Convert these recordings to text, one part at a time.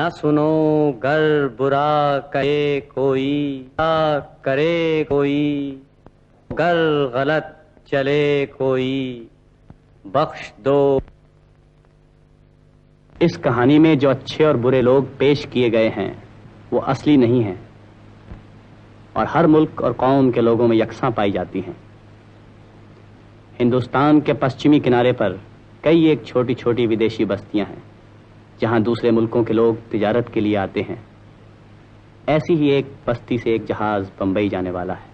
न सुनो गर बुरा करे कोई, करे कोई, गर गलत चले कोई, बख्श दो। इस कहानी में जो अच्छे और बुरे लोग पेश किए गए हैं वो असली नहीं हैं और हर मुल्क और कौम के लोगों में यकसां पाई जाती हैं। हिंदुस्तान के पश्चिमी किनारे पर कई एक छोटी छोटी विदेशी बस्तियां हैं जहां दूसरे मुल्कों के लोग तिजारत के लिए आते हैं। ऐसी ही एक बस्ती से एक जहाज बंबई जाने वाला है।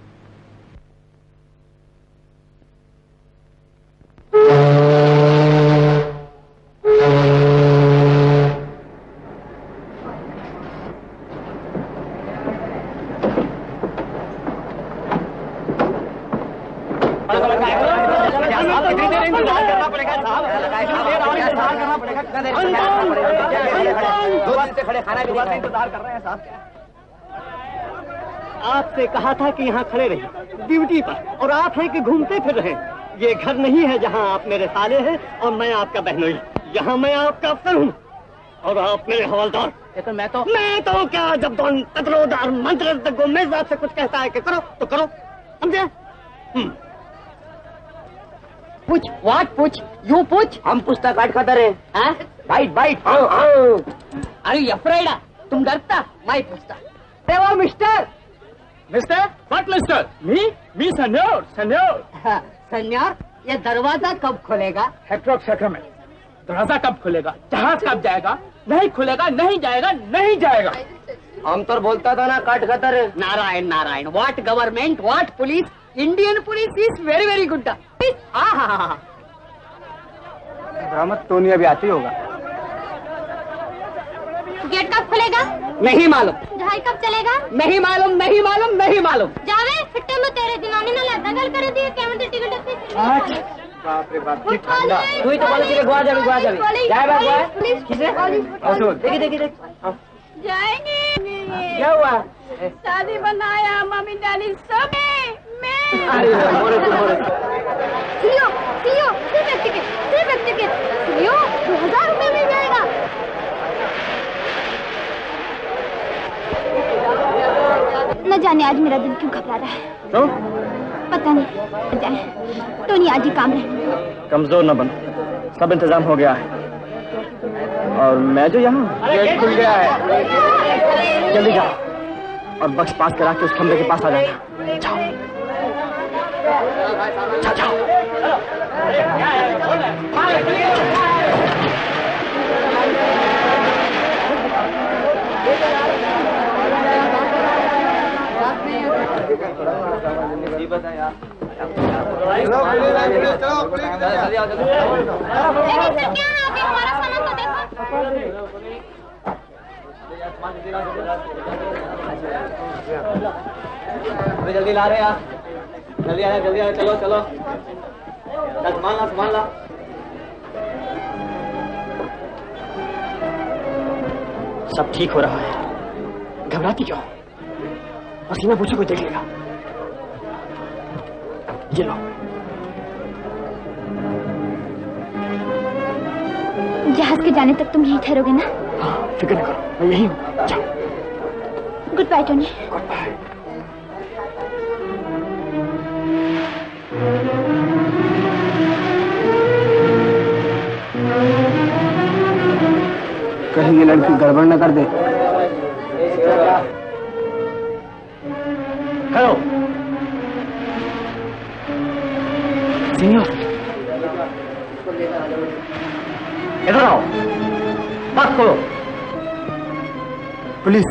आपसे कहा था कि यहाँ खड़े रहिए ड्यूटी पर, और आप हैं कि घूमते फिर रहे। ये घर नहीं है जहाँ आप मेरे साले हैं और मैं आपका बहनोई। यहाँ मैं आपका अफसर हूँ और आप मेरे हवलदार। तो मैं तो क्या, जब दोन तकरोदार मंत्र तक मेरे आपसे कुछ कहता है कि करो तो करो, समझे? पूछ, व्हाट पूछ, यू पूछ। हम पूछता काट खाता रहे। Bite bite. अरे अफ्रेड, तुम डरता, मैं पूछता। वो मिस्टर व्हाट मिस्टर? मी सेन्योर। सेन्योर, ये दरवाजा कब खुलेगा? हेक्ट्रोक सेक्रमेंट। दरवाजा कब खुलेगा? जहाज कब जाएगा? नहीं खुलेगा, नहीं जाएगा, नहीं जाएगा। हम तो बोलता था ना काट खाता रहे। Narayan Narayan, what government, what police, Indian police is very very good. रहमत तो नहीं अभी आती होगा। गेट कब खुलेगा? नहीं मालूम। ढाई कब चलेगा? नहीं मालूम, नहीं मालूम, नहीं मालूम। जावे फिट्टे में तेरे दिमाग ना लाता गल कर दिए क्या मतलब टिकट अपनी। बाप रे बाप, तू ही तो बोल के गोवा जावे जाए बाबा। किसे? देखिए जाएंगे। क्या हुआ? शादी बनाया मम्मी डैडी सब मैं। अरे सीओ सिर्फ टिकट सीओ 2000 रुपए मिल जाएगा। न जाने आज मेरा दिल क्यों घबरा रहा है। तो? पता नहीं, जाए टोनी आज ही काम है। कमजोर न बन, सब इंतजाम हो गया है और मैं जो यहाँ गेट खुल गया है। जल्दी जाओ और बक्स पास करा के उस कमरे के पास आ जाना। जाओ। जल्दी ला रहे आप, जल्दी आ, चलो संभाल ला। सब ठीक हो रहा है, घबराती क्यों? पसीना पूछे कोई देख लेगा। ये लो। जहाज के जाने तक तुम यहीं ठहरोगे ना? हाँ, फिक्र न करो, मैं यही हूँ। जाओ। Goodbye Tony. Goodbye. कहीं ये लड़की गड़बड़ न कर दे। हेलो सीनियर, इधर आओ, बात करो। पुलिस।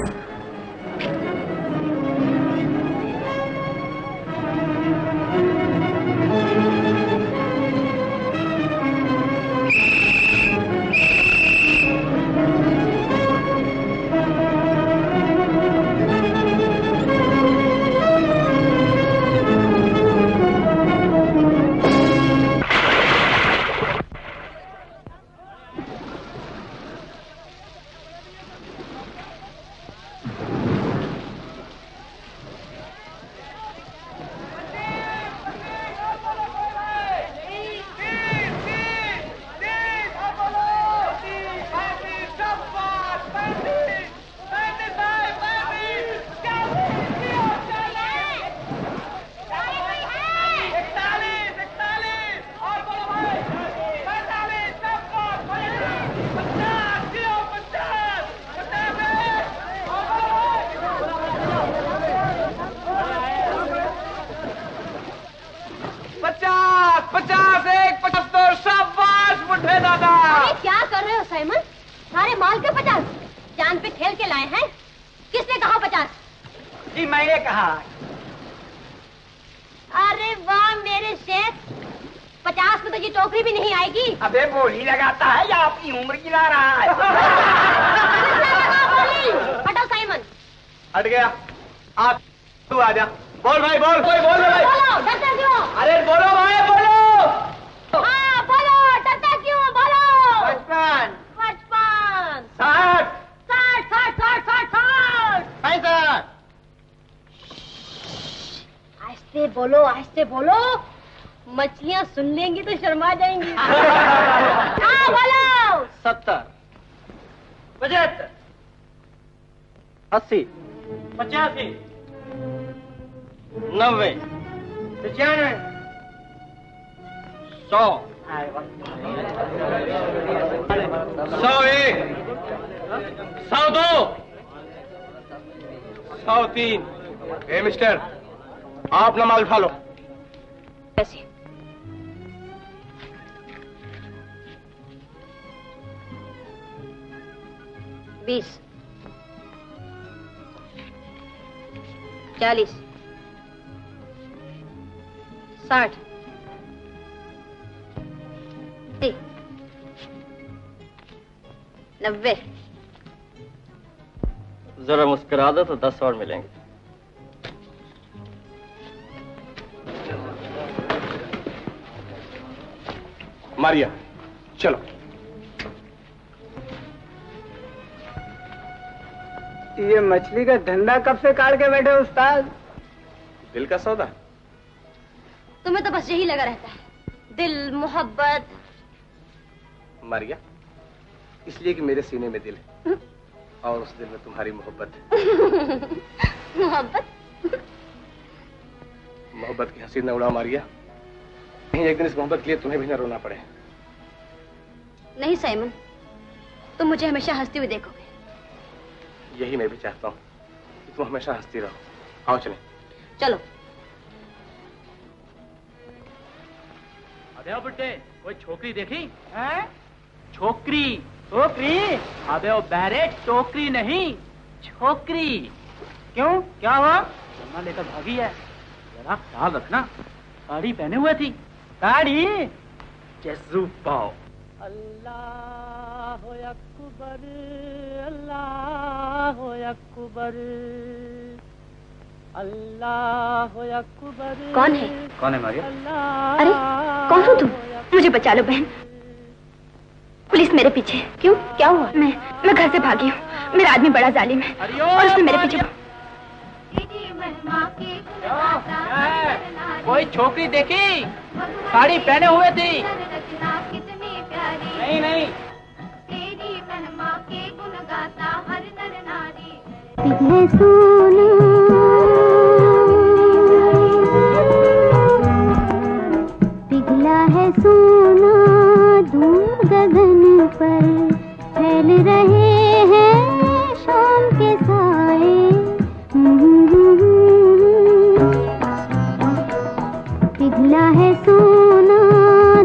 लाए हैं? किसने कहा 50? जी मैंने कहा। अरे वाह मेरे शेख, 50 में तो ये टोकरी भी नहीं आएगी। अबे बोली लगाता है या अपनी उम्र गिना रहा है? हटो साइमन। हट गया। आप तू आ जा। बोल भाई बोल, कोई बोल भाई। बोलो, डरते क्यों? अरे बोलो भाई बोलो। हाँ बोलो, डरते क्यों? बोलो। 55, 55, 60, 60, 60, 60, 60, 65। आहिस्ते बोलो, आहिस्ते बोलो, मछलियाँ सुन लेंगी तो शर्मा जाएंगी। हाँ बोलो। 70, 75, 80, 85, 90, 95, 100, 101, 102, 103। ए मिस्टर, आप ना माल उठा लो। कैसे? बीस, 40, 60, 90। जरा मुस्कुरा दो तो 10 और मिलेंगे। मारिया, चलो। ये मछली का धंधा कब से काट के बैठे उस्ताद? दिल का सौदा। तुम्हें तो बस यही लगा रहता है, दिल, मोहब्बत। मारिया, इसलिए कि मेरे सीने में दिल है और उस दिल में तुम्हारी मोहब्बत है। मोहब्बत? मोहब्बत की हंसी न उड़ा मारिया, कहीं एक दिन इस मोहब्बत के लिए तुम्हें भी न रोना पड़े। नहीं साइमन, तुम मुझे हमेशा हंसती हुई देखोगे। यही मैं भी चाहता हूँ कि तुम हमेशा हंसती रहो। आओ चलें। चलो। अबे बुड्ढे, कोई छोकरी देखी है? छोकरी। छोकरी? अबे ओ बैरे, टोकरी नहीं, छोकरी। क्यों, क्या हुआ? सोना लेकर भागी है, जरा ख्याल रखना। साड़ी पहने हुए थी। साड़ी? जैसू पाओ। अल्लाह अकबर, अल्लाह अकबर, अल्लाह अकबर। कौन है? कौन है मारिया? अरे कौन हो तुम? मुझे बचा लो बहन, पुलिस मेरे पीछे। क्यों, क्या हुआ? मैं घर से भागी हूँ, मेरा आदमी बड़ा जालिम है और उसने मेरे पीछे। कोई छोकरी देखी? साड़ी पहने हुए थी। नहीं नहीं। पिघले सोना, पिघला है सोना, दूर गगन पर फैल रहे हैं शाम के साए। पिघला है सोना,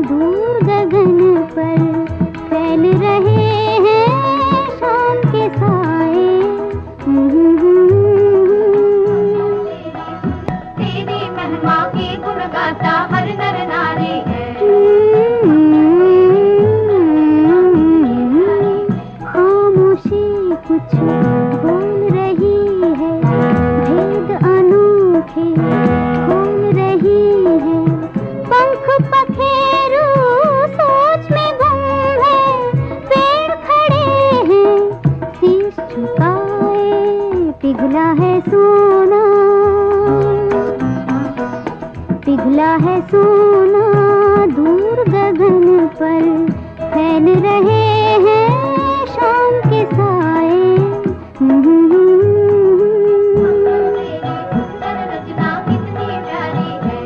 दूर गगन पर फैल रहे हैं शाम के साए। तेरी महिमा की गुण गाता हर नर नारी है। खामोशी कुछ बोल रही है, भेद अनोखे खोल रही है। पंख पखेरू सोच में गुम है, पेड़ खड़े हैं शीश झुकाए। पिघला है सोना, पिघला है सोना, दूर गगन पर फैल रहे हैं शाम के साए। रचना कितनी प्यारी है,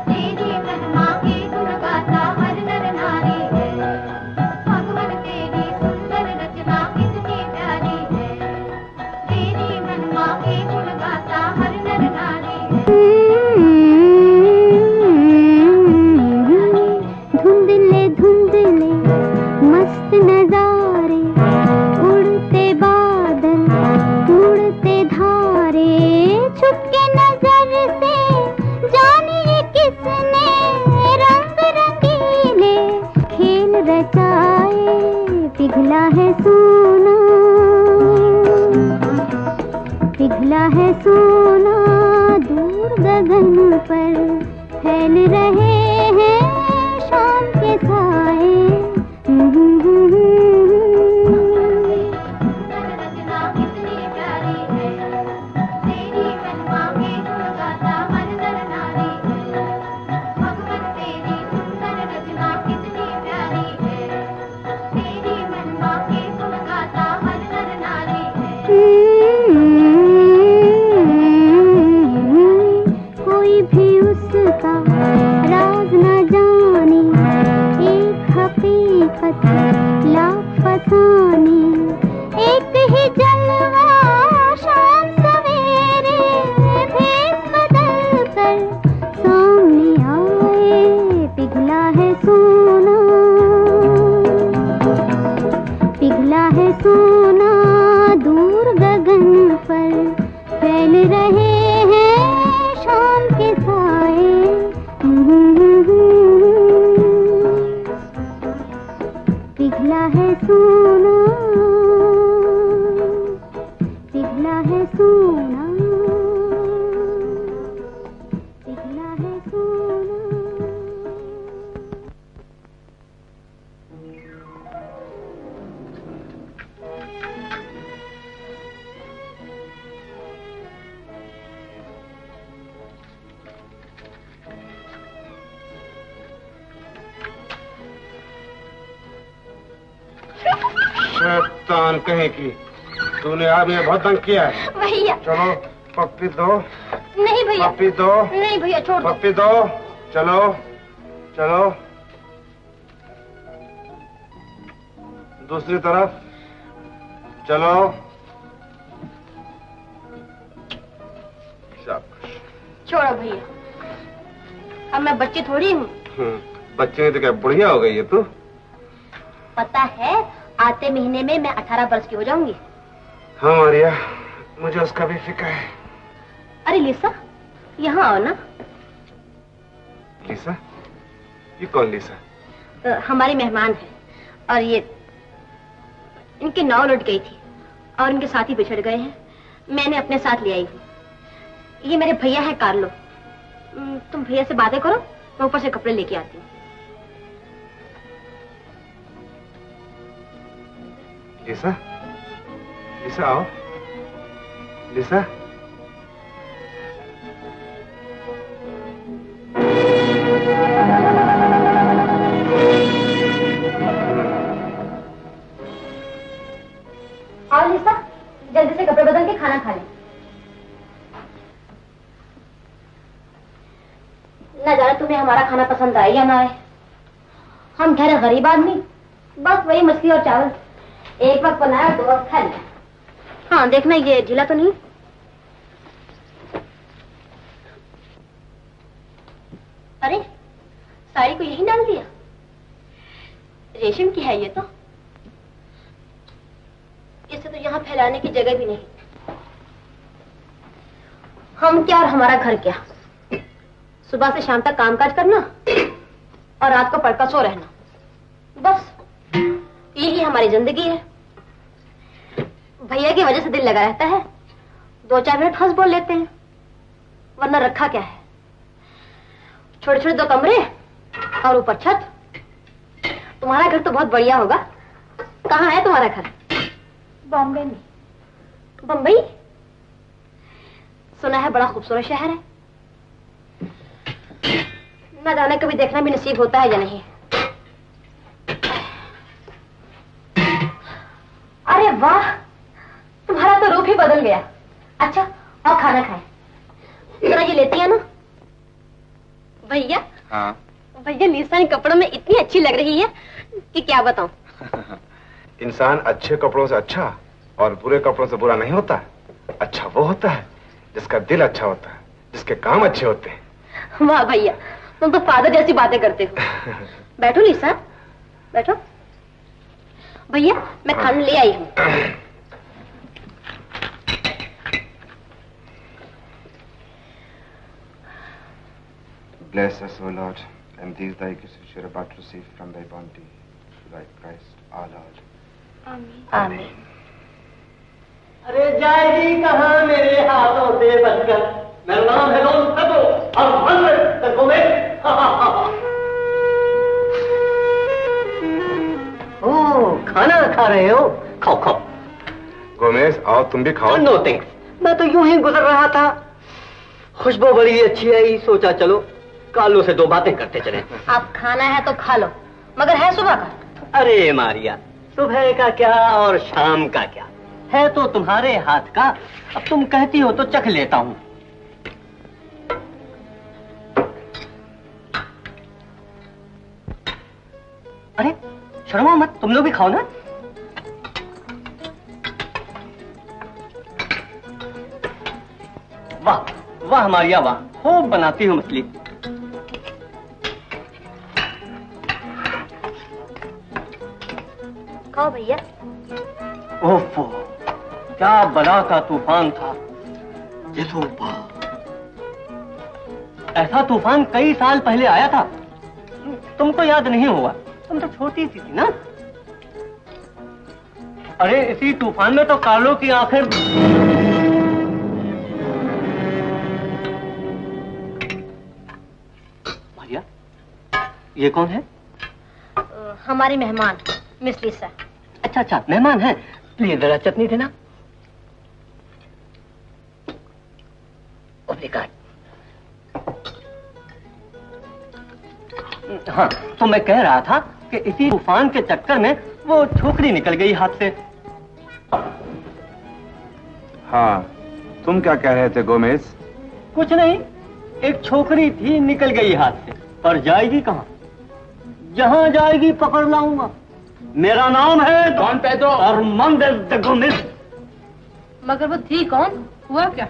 तेरी महिमा की गुण गाता हर नर नारी है। भगवान तेरी सुंदर रचना कितनी प्यारी है, तेरी महिमा की गुण गाता हर नर नारी है। धुंधले धुंधले पिघला है सोना, पिघला है सोना, दूर गगन पर फैल रहे हैं शाम के साए। कोई भी उसका राज न जाने, एक हकीकत लाख फसाने, एक ही जलवा शाम सवेरे, भेस बदल कर सामने आए। पिघला है सोना, पिघला है सोना, दूर गगन पर फैल रहे हैं शाम के साए। पिघला है सोना, पिघला है सोना, पिघला है सोना। शैतान कहीं की, तूने आज मुझे बहुत तंग किया है। भैया चलो पप्पी दो। नहीं भैया, पप्पी दो। नहीं भैया, छोड़ दो। पप्पी दो। चलो चलो दूसरी तरफ चलो। शाबाश। छोड़ो भैया, अब मैं बच्ची थोड़ी हूँ। बच्चे ने तो क्या बुढ़िया हो गई है तू। पता है, आते महीने में मैं 18 वर्ष की हो जाऊंगी। हाँ मारिया, मुझे उसका भी फिक्र है। अरे लिसा, यहाँ आओ ना। लिसा? ये कौन लिसा? हमारी मेहमान है, और ये इनकी नाव लुट गई थी और इनके साथी बिछड़ गए हैं। मैंने अपने साथ ले आई हूँ। ये मेरे भैया है कार्लो। तुम भैया से बातें करो, मैं ऊपर से कपड़े लेके आती हूँ। लिसा, लिसा आओ। लिसा, आओ लिसा, जल्दी से कपड़े बदल के खाना खा ले। न जाने तुम्हें हमारा खाना पसंद आए या ना आए। हम ठहरे गरीब आदमी, बस वही मछली और चावल एक वक्त बनाया और 2 वक्त खा लिया। हाँ देखना, ये ढीला तो नहीं। अरे साड़ी को यही डाल दिया। रेशम की है ये तो, इसे तो यहाँ फैलाने की जगह भी नहीं। हम क्या और हमारा घर क्या, सुबह से शाम तक कामकाज करना और रात को पड़कर सो रहना, बस यही हमारी जिंदगी है। भैया की वजह से दिल लगा रहता है, 2-4 मिनट हंस बोल लेते हैं, वरना रखा क्या है। छोटे छोटे 2 कमरे और ऊपर छत। तुम्हारा घर तो बहुत बढ़िया होगा। कहाँ है तुम्हारा घर? बॉम्बे में। बम्बई? सुना है बड़ा खूबसूरत शहर है। न जाने कभी देखना भी नसीब होता है या नहीं। अरे वाह, तुम्हारा तो रूप ही बदल गया। अच्छा, और खाना खाए। जरा ये लेती है ना भैया। हाँ भैया, लिसा इन कपड़ों में इतनी अच्छी लग रही है कि क्या बताऊं। इंसान अच्छे कपड़ों से अच्छा और बुरे कपड़ों से बुरा नहीं होता। अच्छा वो होता है जिसका दिल अच्छा होता है, जिसके काम अच्छे होते हैं। वाह भैया, तुम तो फादर जैसी बातें करते हो। बैठो लिसा, बैठो। भैया, मैं खाना ले आई हूँ। Bless us, O Lord, and these thy gifts which we are about to receive from thy bounty, through thy Christ, our Lord. आमीन। अरे जाएगी कहाँ मेरे हाथों से बचकर। मेरा नाम है लोन और मन में ओ खाना खा रहे हो? खाओ खाओ। गोमेज आओ तुम भी खाओ। नो थैंक्स, मैं तो यूं ही गुजर रहा था, खुशबू बड़ी अच्छी आई, सोचा चलो कालू से दो बातें करते चले। आप खाना है तो खा लो, मगर है सुबह का। अरे मारिया, सुबह का क्या और शाम का क्या, है तो तुम्हारे हाथ का। अब तुम कहती हो तो चख लेता हूँ। अरे शर्मा मत, तुम लोग भी खाओ ना। वाह वाह मारिया वाह, खूब बनाती हो मछली। खाओ भैया। ओफो, क्या बला का तूफान था ये तो। ऐसा तूफान कई साल पहले आया था, तुमको याद नहीं होगा, तुम तो छोटी सी थी ना। अरे इसी तूफान में तो कालो की आंखें। मारिया, ये कौन है? हमारी मेहमान मिस लिसा। अच्छा अच्छा, मेहमान है, प्लीज जरा चटनी देना। हाँ, तो मैं कह रहा था कि इसी तूफान के चक्कर में वो छोकरी निकल गई हाथ से। हाँ, तुम क्या कह रहे थे गोमेज? कुछ नहीं, एक छोकरी थी निकल गई हाथ से, पर जाएगी कहाँ? जहाँ जाएगी पकड़ लाऊंगा। मेरा नाम है डॉन पेड्रो अर्मांडेज द गोमेज। मगर वो थी कौन? हुआ क्या?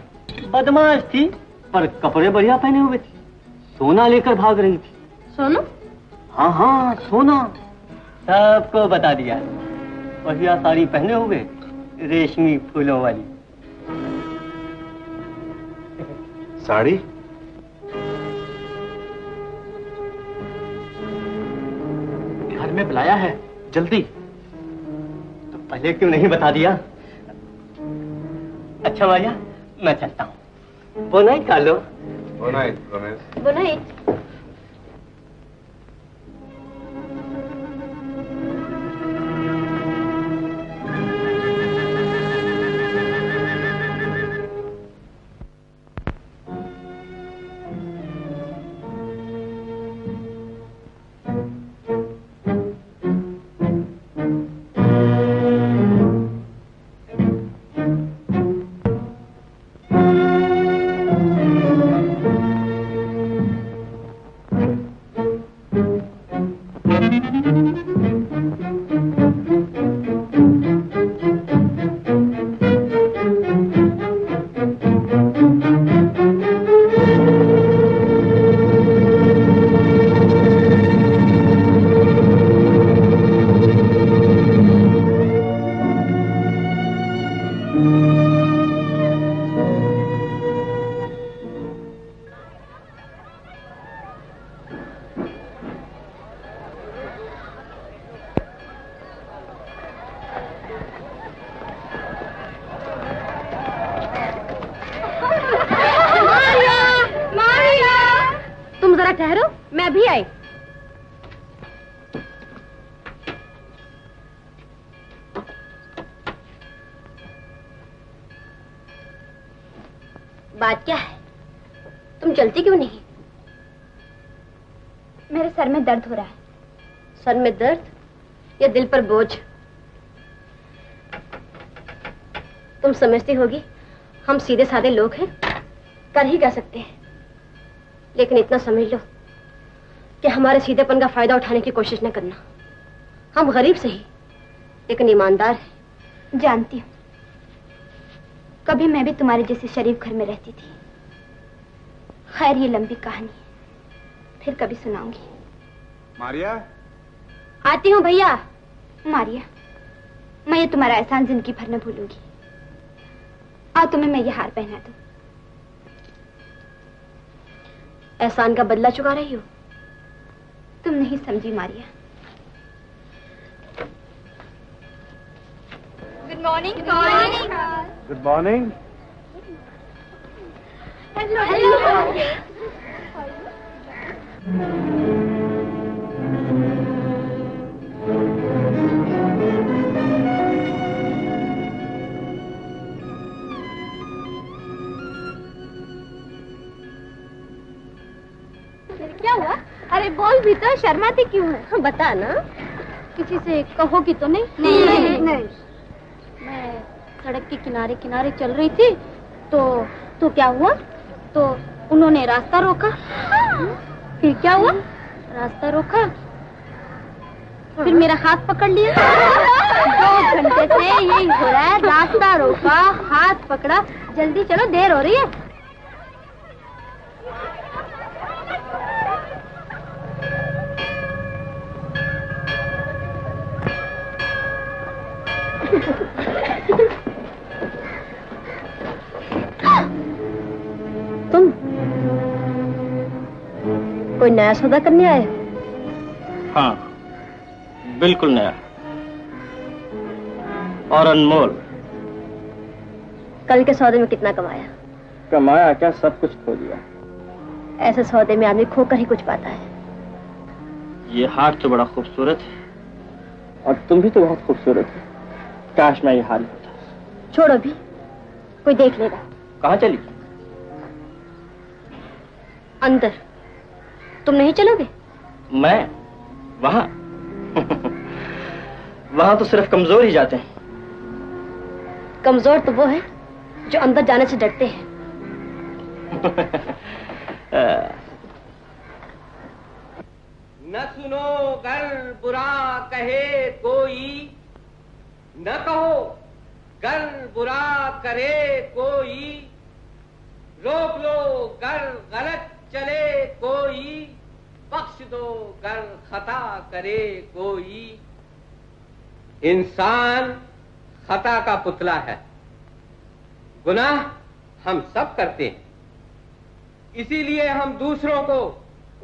बदमाश थी, पर कपड़े बढ़िया पहने हुए थे, सोना लेकर भाग रही थी। सोनू? हाँ हाँ सोना, सबको बता दिया। बढ़िया साड़ी पहने हुए, रेशमी फूलों वाली साड़ी। घर में बुलाया है, जल्दी। तो पहले क्यों नहीं बता दिया? अच्छा भैया, मैं चलता हूँ। बोल नाइट कालो। बोल नाइट गोमेज। बोल नाइट। ठहरो, मैं भी आई। बात क्या है? तुम चलती क्यों नहीं? मेरे सर में दर्द हो रहा है। सर में दर्द या दिल पर बोझ? तुम समझती होगी हम सीधे साधे लोग हैं, कर ही क्या सकते हैं। लेकिन इतना समझ लो कि हमारे सीधेपन का फायदा उठाने की कोशिश न करना। हम गरीब सही लेकिन ईमानदार हैं। जानती हूँ, कभी मैं भी तुम्हारे जैसे शरीफ घर में रहती थी। खैर ये लंबी कहानी है, फिर कभी सुनाऊंगी। मारिया, आती हूँ भैया। मारिया, मैं ये तुम्हारा एहसान जिंदगी भर न भूलूंगी। आओ तुम्हें मैं ये हार पहना दूं। एहसान का बदला चुका रही हो? तुम नहीं समझी Maria. Morning morning. Good morning. क्या हुआ? अरे बोल भी तो, शर्माती क्यों है? बता ना। किसी से कहोगी तो नहीं? नहीं। मैं सड़क के किनारे किनारे चल रही थी तो क्या हुआ? तो उन्होंने रास्ता रोका। फिर क्या हुआ? रास्ता रोका, फिर मेरा हाथ पकड़ लिया। 2 घंटे से यही हो रहा है, रास्ता रोका, हाथ पकड़ा। जल्दी चलो, देर हो रही है। तुम कोई नया सौदा करने आए? हाँ, बिल्कुल नया और अनमोल। कल के सौदे में कितना कमाया? कमाया क्या, सब कुछ खो दिया। ऐसे सौदे में आदमी खोकर ही कुछ पाता है। ये हार तो बड़ा खूबसूरत है और तुम भी तो बहुत खूबसूरत है। काश मैं ये हार होता। छोड़ो भी, कोई देख लेगा। कहाँ चली? अंदर। तुम नहीं चलोगे? मैं वहाँ? वहाँ तो सिर्फ कमजोर ही जाते हैं। कमजोर तो वो है जो अंदर जाने से डरते हैं। न सुनो गर बुरा कहे कोई, न कहो गर बुरा करे कोई, रोक लो गर गलत चले कोई, बख्श दो गर खता करे कोई। इंसान खता का पुतला है। गुनाह हम सब करते हैं, इसीलिए हम दूसरों को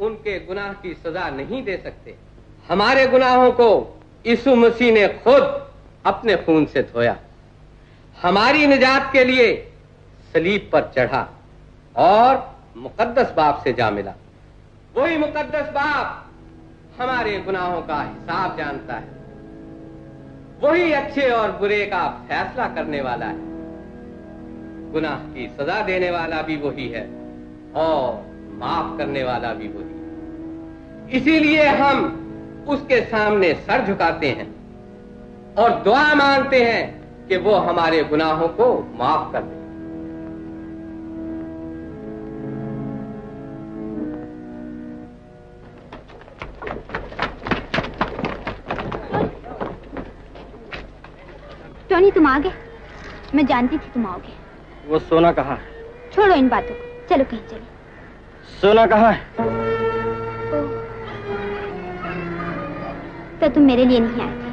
उनके गुनाह की सजा नहीं दे सकते। हमारे गुनाहों को यीशु मसीह ने खुद अपने खून से धोया, हमारी निजात के लिए सलीब पर चढ़ा और मुकद्दस बाप से जा मिला। वही मुकद्दस बाप हमारे गुनाहों का हिसाब जानता है। वही अच्छे और बुरे का फैसला करने वाला है। गुनाह की सजा देने वाला भी वही है और माफ करने वाला भी वही। इसीलिए हम उसके सामने सर झुकाते हैं और दुआ मांगते हैं कि वो हमारे गुनाहों को माफ कर दे। टोनी, तुम आ गए। मैं जानती थी तुम आओगे। वो सोना कहाँ है? छोड़ो इन बातों को, चलो कहीं चलो। सोना कहाँ है? तो तुम मेरे लिए नहीं आए थे।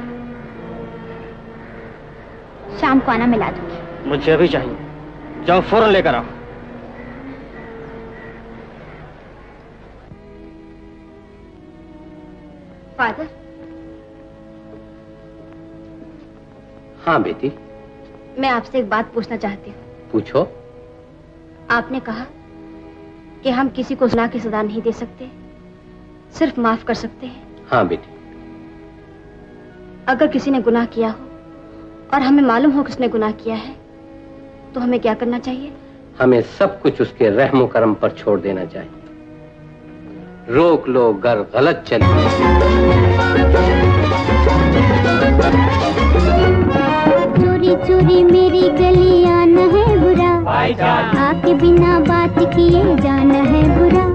शाम को आना, मैं ला दूंगी। मुझे अभी चाहिए। जाओ फौरन लेकर आओ। फादर। हाँ बेटी। मैं आपसे एक बात पूछना चाहती हूँ। पूछो। आपने कहा कि हम किसी को गुनाह की सजा नहीं दे सकते, सिर्फ माफ कर सकते हैं। हाँ बेटी। अगर किसी ने गुनाह किया हो और हमें मालूम हो कि उसने गुनाह किया है, तो हमें क्या करना चाहिए? हमें सब कुछ उसके रहमो करम पर छोड़ देना चाहिए। रोक लो गर गलत चले। चोरी चोरी मेरी गली आना है बुरा, आके बिना बात किए जाना है बुरा।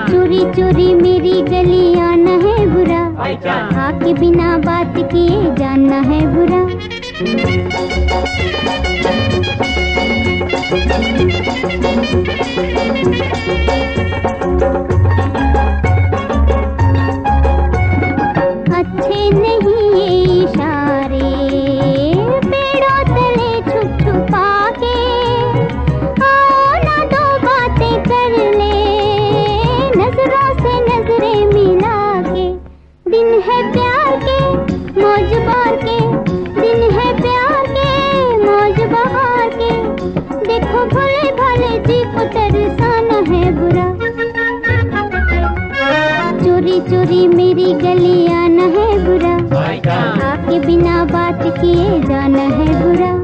चोरी चोरी मेरी गली आना है बुरा, आके बिना बात किए जाना है बुरा। अच्छे नहीं ये इशारे, पेड़ों तले छुप छुपा के, आओ ना दो बातें कर ले, नजरों से नजरें मिला के। दिन है प्यार के, मौज बार के, दिन है प्यार के, चोरी मेरी गली आना है बुरा, आपके बिना बात किए जाना है बुरा।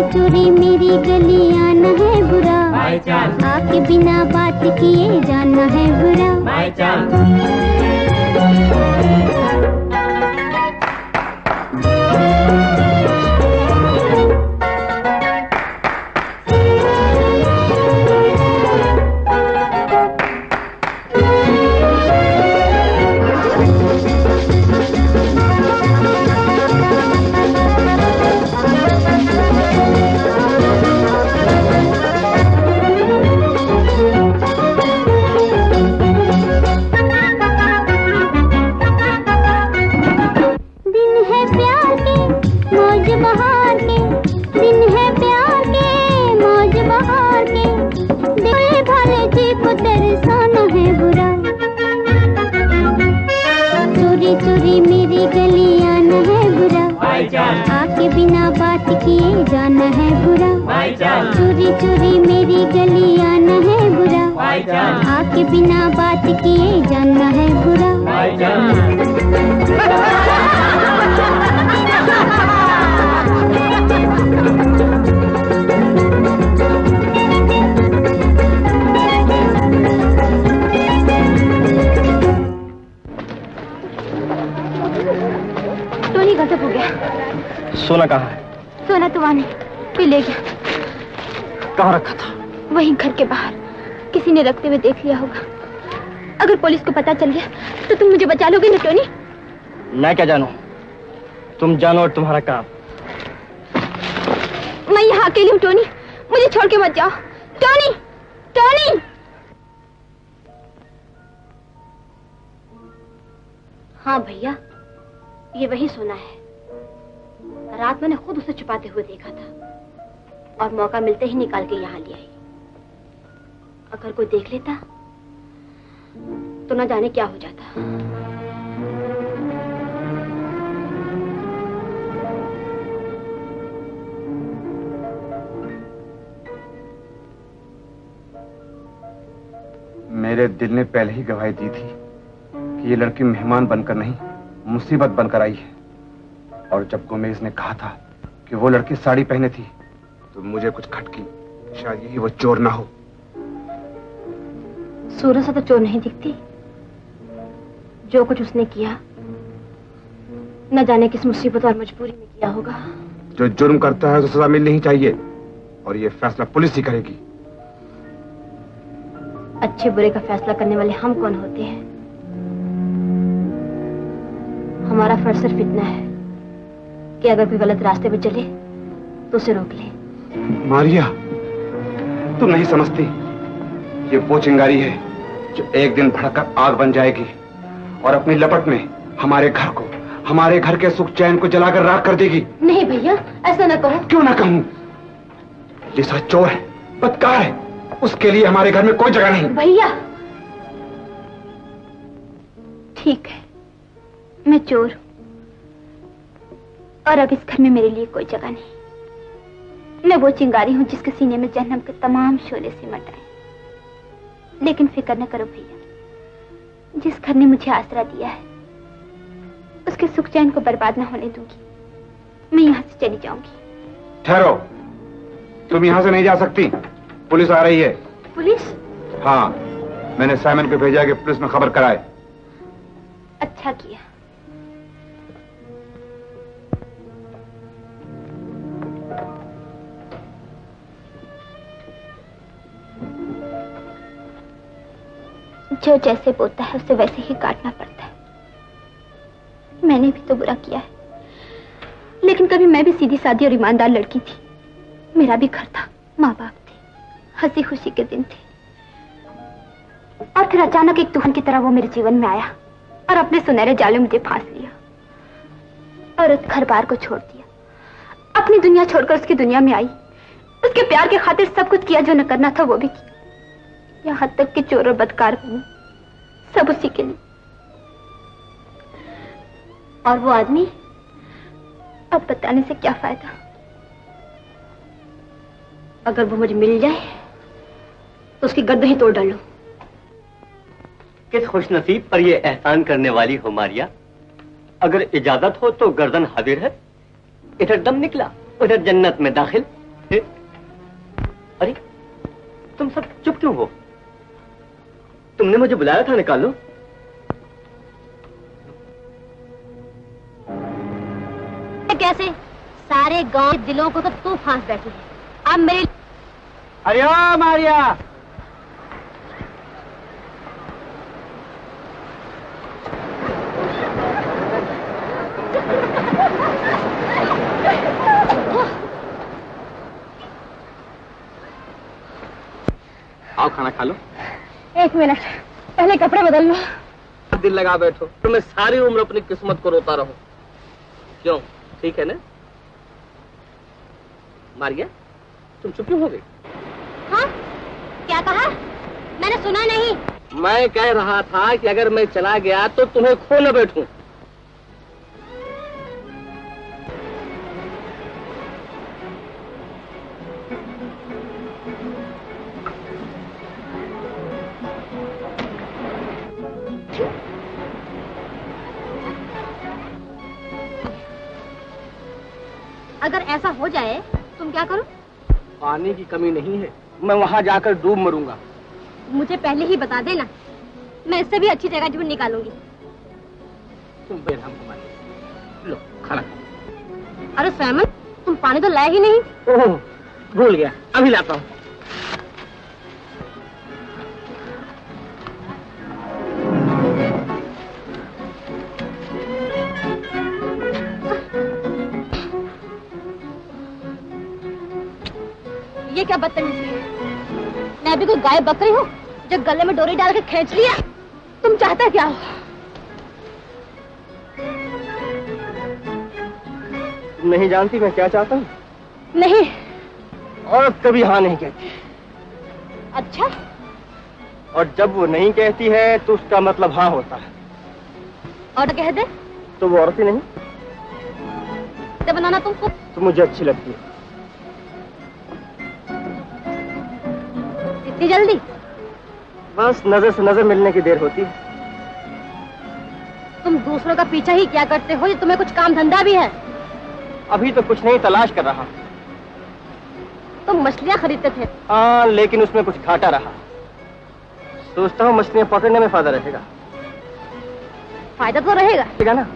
चोरी मेरी गली आना है बुरा, आपके बिना बात किए जाना है बुरा। चोरी मेरी गली आना है बुरा, आपके बिना बात किए जाना है बुरा। चोरी चोरी मेरी गली आना है बुरा, आपके बिना बात किए जाना है बुरा। गजब हो गया। सोना कहाँ है? सोना तो वहाँ नहीं, कोई ले गया। कहाँ रखा था? वहीं घर के बाहर, किसी ने रखते हुए देख लिया होगा। अगर पुलिस को पता चल गया तो तुम मुझे बचा लोगे ना टोनी? मैं क्या जानूं, तुम जानो और तुम्हारा काम। मैं यहाँ अकेली हूँ टोनी, मुझे छोड़ के मत जाओ। Tony, Tony. हाँ भैया, ये वही सोना है। रात मैंने खुद उसे छुपाते हुए देखा था और मौका मिलते ही निकाल के यहाँ ले आई। अगर कोई देख लेता तो न जाने क्या हो जाता। मेरे दिल ने पहले ही गवाही दी थी कि ये लड़की मेहमान बनकर नहीं, मुसीबत बनकर आई है। और जब गुमेज ने कहा था कि वो लड़की साड़ी पहने थी तो मुझे कुछ खटकी, शायद यही वो चोर ना हो। सूरज से तो चोर नहीं दिखती। जो कुछ उसने किया न जाने किस मुसीबत और मजबूरी में किया होगा। जो जुर्म करता है तो सजा मिलनी ही चाहिए और ये फैसला पुलिस ही करेगी। अच्छे बुरे का फैसला करने वाले हम कौन होते हैं? हमारा फर्ज सिर्फ इतना है कि अगर कोई गलत रास्ते पे चले तो उसे रोक ले। मारिया, तुम नहीं समझती, ये वो चिंगारी है जो एक दिन भड़ककर आग बन जाएगी और अपनी लपट में हमारे घर को, हमारे घर के सुख चैन को जलाकर राख कर देगी। नहीं भैया, ऐसा न कहो। क्यों ना कहूं? जिसका चोर है, बदकार है, उसके लिए हमारे घर में कोई जगह नहीं। भैया ठीक है, मैं चोर हूं और अब इस घर में मेरे लिए कोई जगह नहीं। मैं वो चिंगारी हूं जिसके सीने में जहन्नम के तमाम शोले सिमट आए। लेकिन फिक्र न करो भैया, जिस घर ने मुझे आसरा दिया है उसके सुख चैन को बर्बाद न होने दूंगी। मैं यहाँ से चली जाऊंगी। ठहरो, तुम यहाँ से नहीं जा सकती, पुलिस आ रही है। पुलिस? हाँ, मैंने साइमन को भेजा कि पुलिस में खबर कराए। अच्छा किया। जो जैसे बोता है उसे वैसे ही काटना पड़ता है। मैंने भी तो बुरा किया है, लेकिन कभी मैं भी सीधी सादी और ईमानदार लड़की थी। मेरा भी घर था, माँ बाप थे, हंसी खुशी के दिन थे। और फिर अचानक एक तूफान की तरह वो मेरे जीवन में आया और अपने सुनहरे जाल में मुझे फांस लिया और उस घर बार को छोड़ दिया। अपनी दुनिया छोड़कर उसकी दुनिया में आई। उसके प्यार के खातिर सब कुछ किया, जो न करना था वो भी किया। यहाँ तक कि चोर और बदकार बने, सब उसी के लिए। और वो आदमी, अब बताने से क्या फायदा। अगर वो मुझे मिल जाए तो उसकी गर्दन ही तोड़ डालूं। किस खुशनसीब पर ये एहसान करने वाली हो मारिया। अगर इजाजत हो तो गर्दन हाजिर है। इधर दम निकला, उधर जन्नत में दाखिल। अरे तुम सब चुप क्यों हो? तुमने मुझे बुलाया था, निकालो। कैसे सारे गांव के दिलों को तो तू फांस बैठी है। अब मेरी अरे ओ मारिया, आओ खाना खा लो। एक मिनट, पहले कपड़े बदल लो। दिल लगा बैठो तो मैं सारी उम्र अपनी किस्मत को रोता रहूं। क्यों, ठीक है ना? मारिया, तुम चुप क्यों हो गई? हाँ, क्या कहा? मैंने सुना नहीं। मैं कह रहा था कि अगर मैं चला गया तो तुम्हें खो न बैठूं। अगर ऐसा हो जाए तुम क्या करो? पानी की कमी नहीं है, मैं वहां जाकर डूब मरूंगा। मुझे पहले ही बता देना, मैं इससे भी अच्छी जगह ढूंढ निकालूंगी। तुम बेरहम हो मारिया। लो खाना खाओ। अरे साइमन, तुम पानी तो लाए ही नहीं। ओह, भूल गया, अभी लाता हूँ। ये क्या बदतमीजी है? मैं भी कोई गाय बकरी हूँ जो गले में डोरी डाल के खींच लिया? तुम चाहता क्या हो? तुम नहीं जानती मैं क्या चाहता हूँ? नहीं। और कभी हाँ नहीं कहती। अच्छा? और जब वो नहीं कहती है तो उसका मतलब हाँ होता है। और कह दे तो वो औरत ही नहीं। तो बनाना तुमको? तो मुझे अच्छी लगती है। इतनी जल्दी? बस नजर से नजर मिलने की देर होती है। तुम दूसरों का पीछा ही क्या करते हो? ये तुम्हें कुछ काम धंधा भी है? अभी तो कुछ नहीं तलाश कर रहा। तुम मछलियाँ खरीदते थे? हाँ, लेकिन उसमें कुछ घाटा रहा। सोचता हूँ मछलियाँ पकड़ने में फायदा रहेगा। फायदा तो रहेगा ना?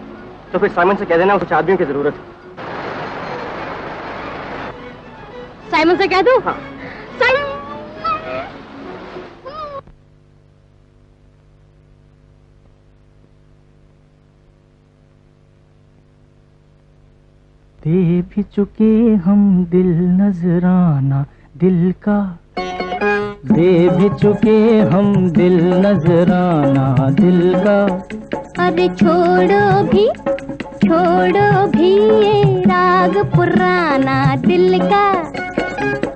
तो फिर साइमन से कह देना कुछ आदमियों की जरूरत है। साइमन से कह दूं? हाँ। साइमन! दे भी चुके हम दिल नजराना दिल का, दे भी चुके हम दिल नजराना दिल का। अरे छोड़ो भी ये राग पुराना दिल का,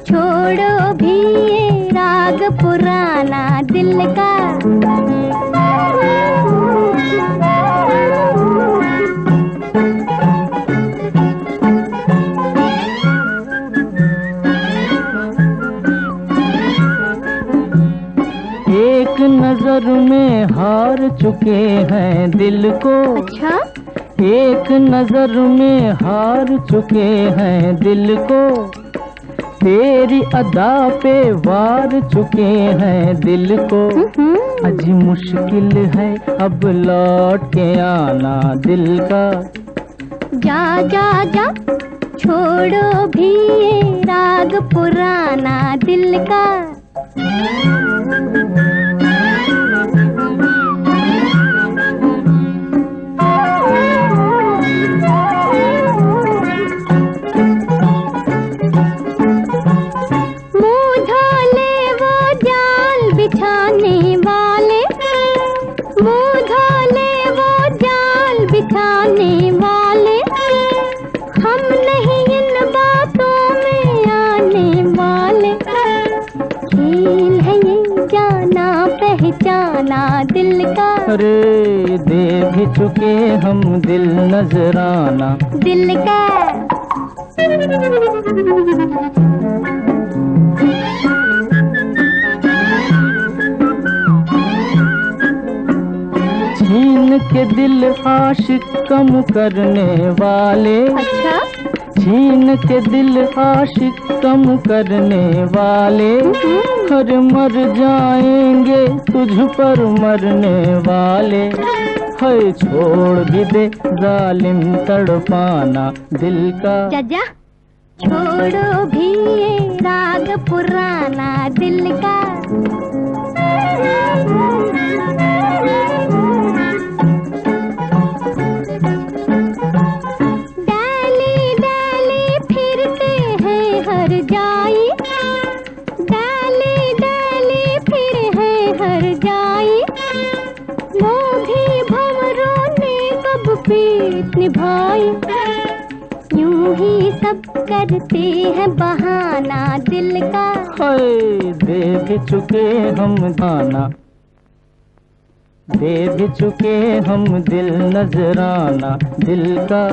छोड़ो भी ये राग पुराना दिल का। एक नजर में हार चुके हैं दिल को। अच्छा? एक नजर में हार चुके हैं दिल को। तेरी अदा पे वार चुके हैं दिल को, अजी मुश्किल है अब लौट के आना दिल का। जा जा जा छोड़ो भी ये राग पुराना दिल का। दिल का अरे दे भी चुके हम दिल नजराना दिल का। छीन के दिल आशिक कम करने वाले। अच्छा छीन के दिल आशिक कम करने वाले, हर मर जाएंगे तुझ पर मरने वाले। है छोड़ भी दे जालिम तड़पाना दिल का। जा छोड़ो भी ये राग पुराना दिल का। निभाई यूं ही सब करते हैं बहाना दिल का। हाय दे भी चुके हम दाना, दे भी चुके हम दिल नजराना दिल का।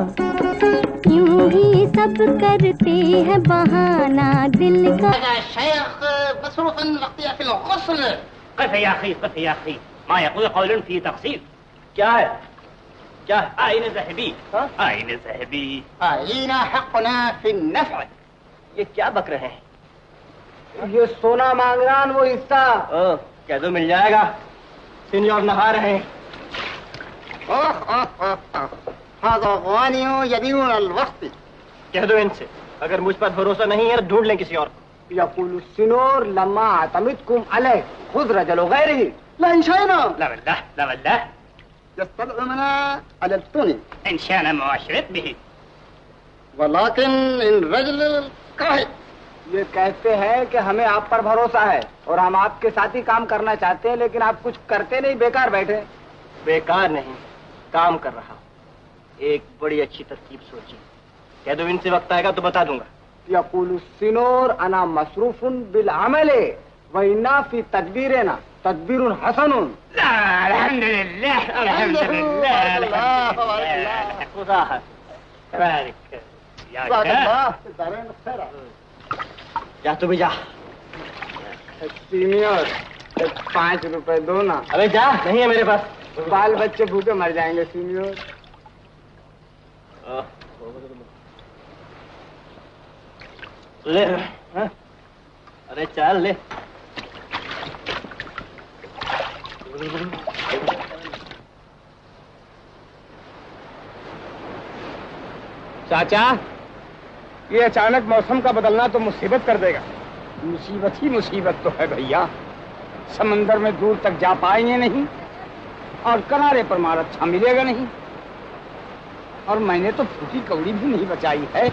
यूं ही सब करते हैं बहाना दिल का। शेख मसरूफन वक्तिया फिल गुस्ल। कफ या अखी मा यक़ूल क़ौलन फी तक़सीर। क्या है क्या आईन ज़हबी? आईन ज़हबी आईना हक़ना फी नफ़अ। ये क्या बक रहे हैं? ये सोना मांग रहा वो हिस्सा। कह दो मिल जाएगा। सीनियर नहा रहे हैं। कह दो इनसे अगर मुझ पर भरोसा नहीं है तो ढूंढ लें किसी और को। यक़ूलु सिनोर लम्मा अतमिदकुम अलैह खुद रजल गैरिही ला इंशाना ला वल्लाह ला वल्लाह यस्तदअमना अला तुनी इंशाना मुआशरत बिही वलाकिन इन रजल काहिद। ये कहते हैं कि हमें आप पर भरोसा है और हम आपके साथ ही काम करना चाहते हैं, लेकिन आप कुछ करते नहीं, बेकार बैठे। बेकार नहीं, काम कर रहा हूँ। एक बड़ी अच्छी तरकीब सोची। कह दो इनसे वक्त आएगा तो बता दूंगा। यक़ूलु सिनोर अना मसरूफुन बिल अमले व इन्ना फी तदबीरना तदबीरुन हसनुन। अल्हम्दुलिल्लाह अल्हम्दुलिल्लाह खुदा तबारक या जा तू भी जा। सीनियर 5 रुपए दो ना। अबे जा, नहीं है मेरे पास। बाल बच्चे भूखे मर जाएंगे सीनियर। ले अरे चल ले। चाचा, ये अचानक मौसम का बदलना तो मुसीबत कर देगा। मुसीबत ही मुसीबत तो है भैया। समंदर में दूर तक जा पाएंगे नहीं और किनारे पर मार अच्छा मिलेगा नहीं। और मैंने तो फूटी कौड़ी भी नहीं बचाई है।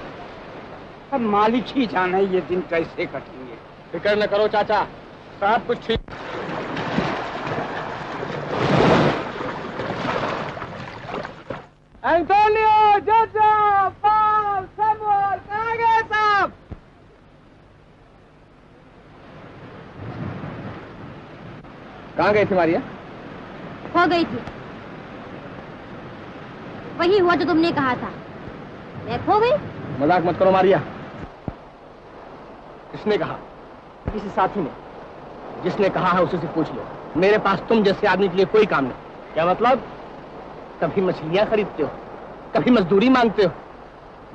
अब मालिक ही जाने ये दिन कैसे कटेंगे। फिक्र न करो चाचा, सब कुछ ठीक। एंटोनियो, जोजो, पॉल, सैमुअल, कहाँ गए साहब? कहाँ गई थी मारिया? हो गई थी। वही हुआ जो तुमने कहा था। मैं खो गई। मजाक मत करो मारिया। किसने कहा? किसी साथी ने। जिसने कहा है उसे से पूछ लो। मेरे पास तुम जैसे आदमी के लिए कोई काम नहीं। क्या मतलब? कभी मछलियां खरीदते हो, कभी मजदूरी मांगते हो।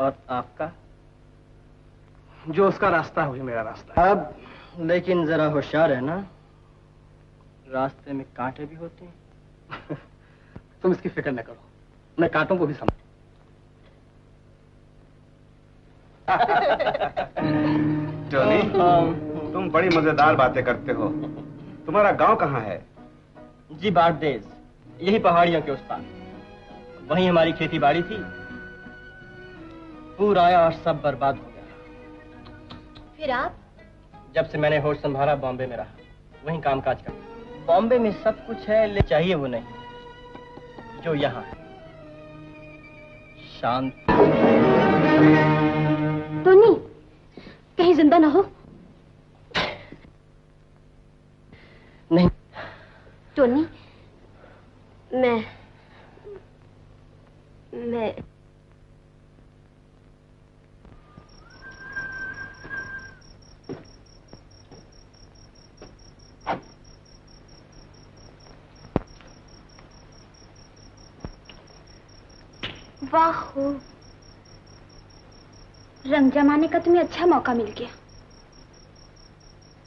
और आपका? जो उसका रास्ता है वही मेरा रास्ता है। अब लेकिन जरा होशियार है ना, रास्ते में कांटे भी होते हैं। तुम इसकी फिक्र न करो, मैं कांटों को भी समझ। टोनी, तुम बड़ी मजेदार बातें करते हो। तुम्हारा गांव कहाँ है? जी बारदेस, यही पहाड़ियों के उस पार। वहीं हमारी खेती बाड़ी थी, पूरा आया और सब बर्बाद हो गया। फिर आप? जब से मैंने होश संभाला बॉम्बे में रहा, वहीं कामकाज का। बॉम्बे में सब कुछ है, लेकिन चाहिए वो नहीं जो यहाँ है। शांत। टोनी, कहीं जिंदा ना हो। नहीं टोनी, मैं वाह हो, रंग जमाने का तुम्हें अच्छा मौका मिल गया।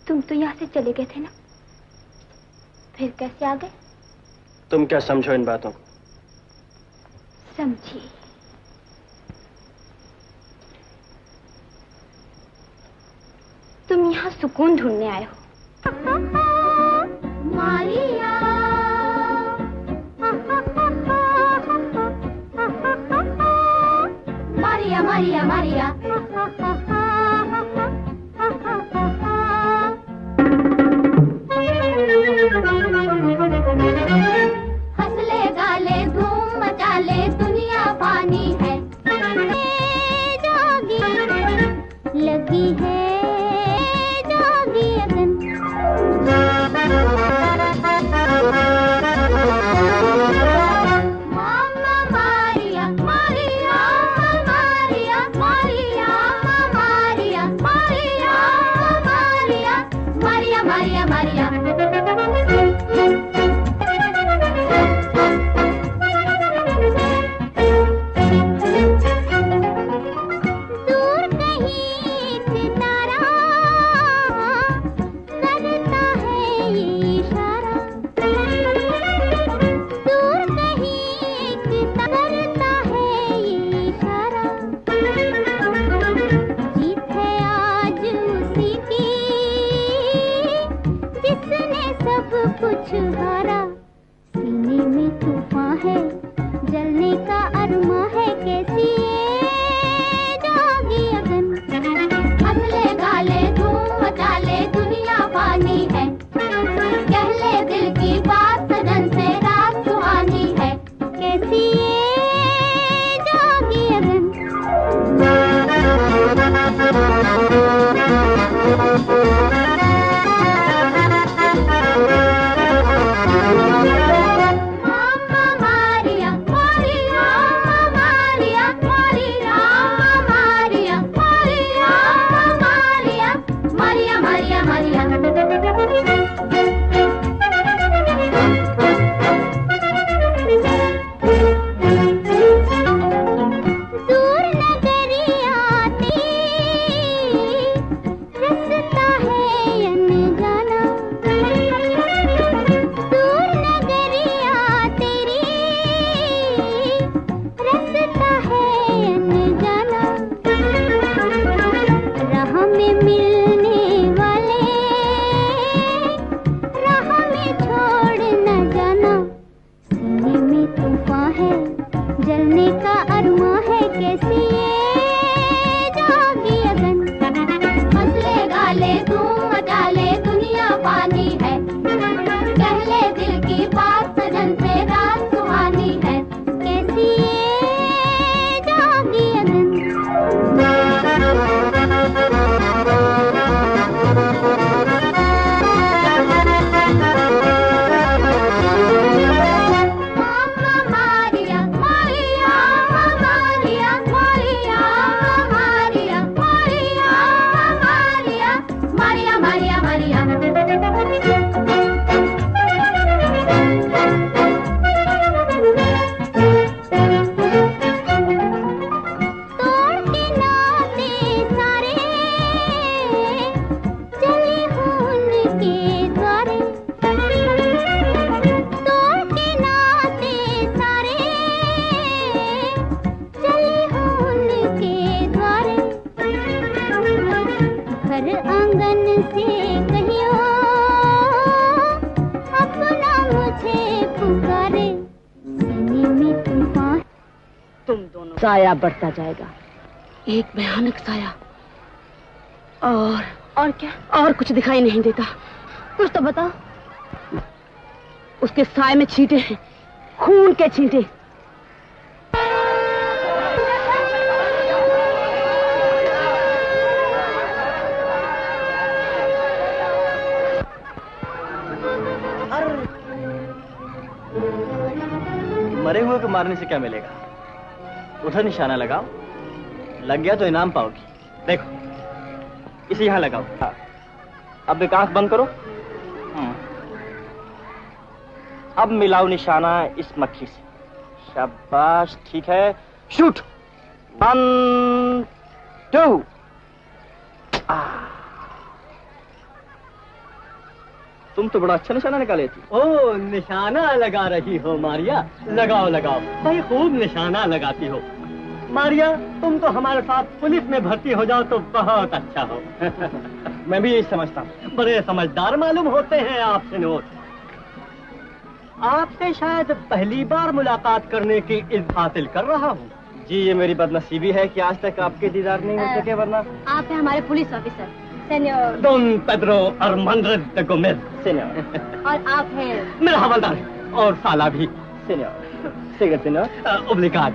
तुम तो यहाँ से चले गए थे ना, फिर कैसे आ गए? तुम क्या समझो इन बातों को? समझी। तुम यहाँ सुकून ढूंढने आए हो। मारिया मारिया मारिया मारिया हंसले गाले धूम मचा ले, दुनिया पानी है। जागी लगी है, जागी अगन। मामा मारिया मारिया मारिया मारिया मारिया मारिया मारिया मारिया मारिया दूर कहीं सितारा करता है ये इशारा। दूर कहीं सितारा करता है ये इशारा। जीत है आज उसी की जिसने सब कुछ हारा। सीने में तूफान है, जलने का अरमा है, कैसी ये जागी अगन। हंसले गाले धूम मचा ले, दुनिया पानी है। कह ले दिल की बात सजन से, रात सुहानी है, कैसी ये जागी अगन। मामा मारिया मारिया मारिया मारिया मारिया मारिया मारिया मारिया मारिया दूर नगरिया रसता है अनजाना। दूर नगरिया तेरी रसता है अनजाना। राह में मिलने वाले राह में छोड़ न जाना। सीने में तूफान है, जलने का अरमा है, कैसी ये जागी अगन। हंसले गाले धूम मचा ले, दुनिया पानी है। कह ले दिल की बात सजन से, रात सुहानी है, कैसी ये जागी अगन। मामा मारिया मारिया मारिया तुम दोनों साया बढ़ता जाएगा, एक भयानक साया। और क्या? और कुछ दिखाई नहीं देता। कुछ तो बताओ। उसके साए में छींटे हैं, खून के छींटे। मरे हुए को मारने से क्या मिलेगा? उधर निशाना लगाओ, लग गया तो इनाम पाओगी। देखो, इसे यहाँ लगाओ। अब एक आंख बंद करो। अब मिलाओ निशाना इस मक्खी से। शाबाश, ठीक है। शूट। 1 2। तुम तो बड़ा अच्छा निशाना निकाले थी। ओ, निशाना लगा रही हो मारिया? लगाओ लगाओ भाई, खूब निशाना लगाती हो। मारिया, तुम तो हमारे साथ पुलिस में भर्ती हो जाओ तो बहुत अच्छा हो। मैं भी यही समझता हूँ। बड़े समझदार मालूम होते हैं आप सिनोर। आपसे शायद पहली बार मुलाकात करने की इज्जत हासिल कर रहा हूँ। जी, ये मेरी बदनसीबी है कि आज तक आपके दीदार नहीं हो सके, वरना आप हैं हमारे police officer senior Don Pedro Armandrez de Gomez, senior. और आप हैं मेरा हवलदार और साला भी सीनियर। सीनियर। ओब्लिगाट।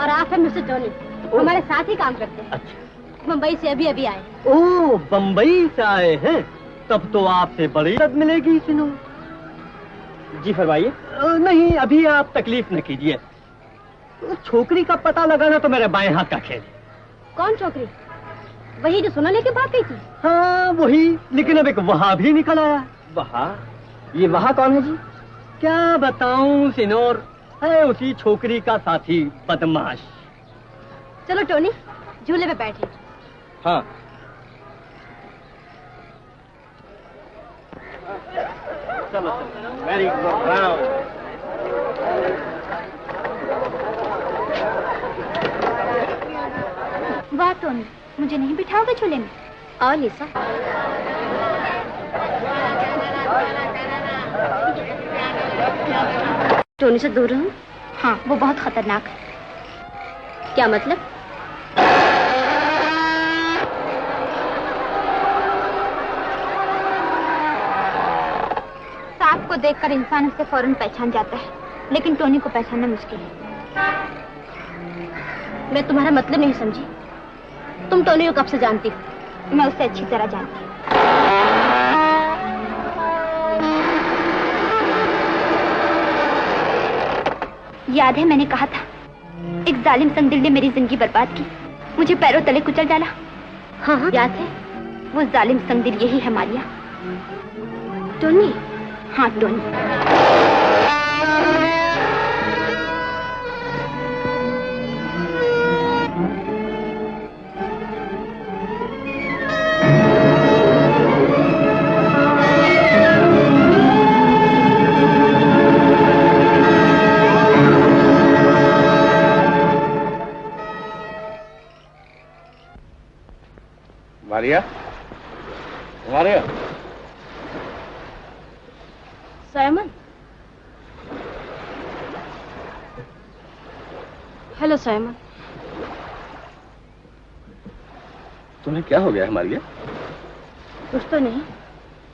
और आप हैं मिस्टर टोनी, हमारे साथ ही काम करते हैं। अच्छा। मुंबई से अभी अभी आए। ओ, बम्बई से आए हैं? तब तो आपसे बड़ी इज्जत मिलेगी सिनो। जी फरमाइए। नहीं, अभी आप तकलीफ न कीजिए। छोकरी का पता लगाना तो मेरे बाएं हाथ का खेल है। कौन छोकरी? वही जो सोना लेके भाग गई थी? हाँ वही, लेकिन अब एक वहाँ भी निकल आया। वहाँ? ये वहाँ कौन है जी? क्या बताऊं सिनोर, है उसी छोकरी का साथी बदमाश। चलो टोनी, झूले पे बैठे। हाँ। चलो वेरी गुड। वाह टोनी, मुझे नहीं बिठाओगे झूले में? और लिसा? टोनी से दूर रहूं? हाँ, वो बहुत खतरनाक है। क्या मतलब? सांप को देखकर इंसान उसे फौरन पहचान जाता है, लेकिन टोनी को पहचानना मुश्किल है। मैं तुम्हारा मतलब नहीं समझी। तुम टोनी को कब से जानती हो? मैं उसे अच्छी तरह जानती हूँ। याद है मैंने कहा था, एक जालिम संदिल ने मेरी जिंदगी बर्बाद की, मुझे पैरों तले कुचल डाला। हाँ हाँ याद है। वो जालिम संदिल यही है मारिया। टोनी? हाँ Tony. Maria, Maria. Simon. Hello Simon. तुम्हें क्या हो गया है मारिया? कुछ तो नहीं।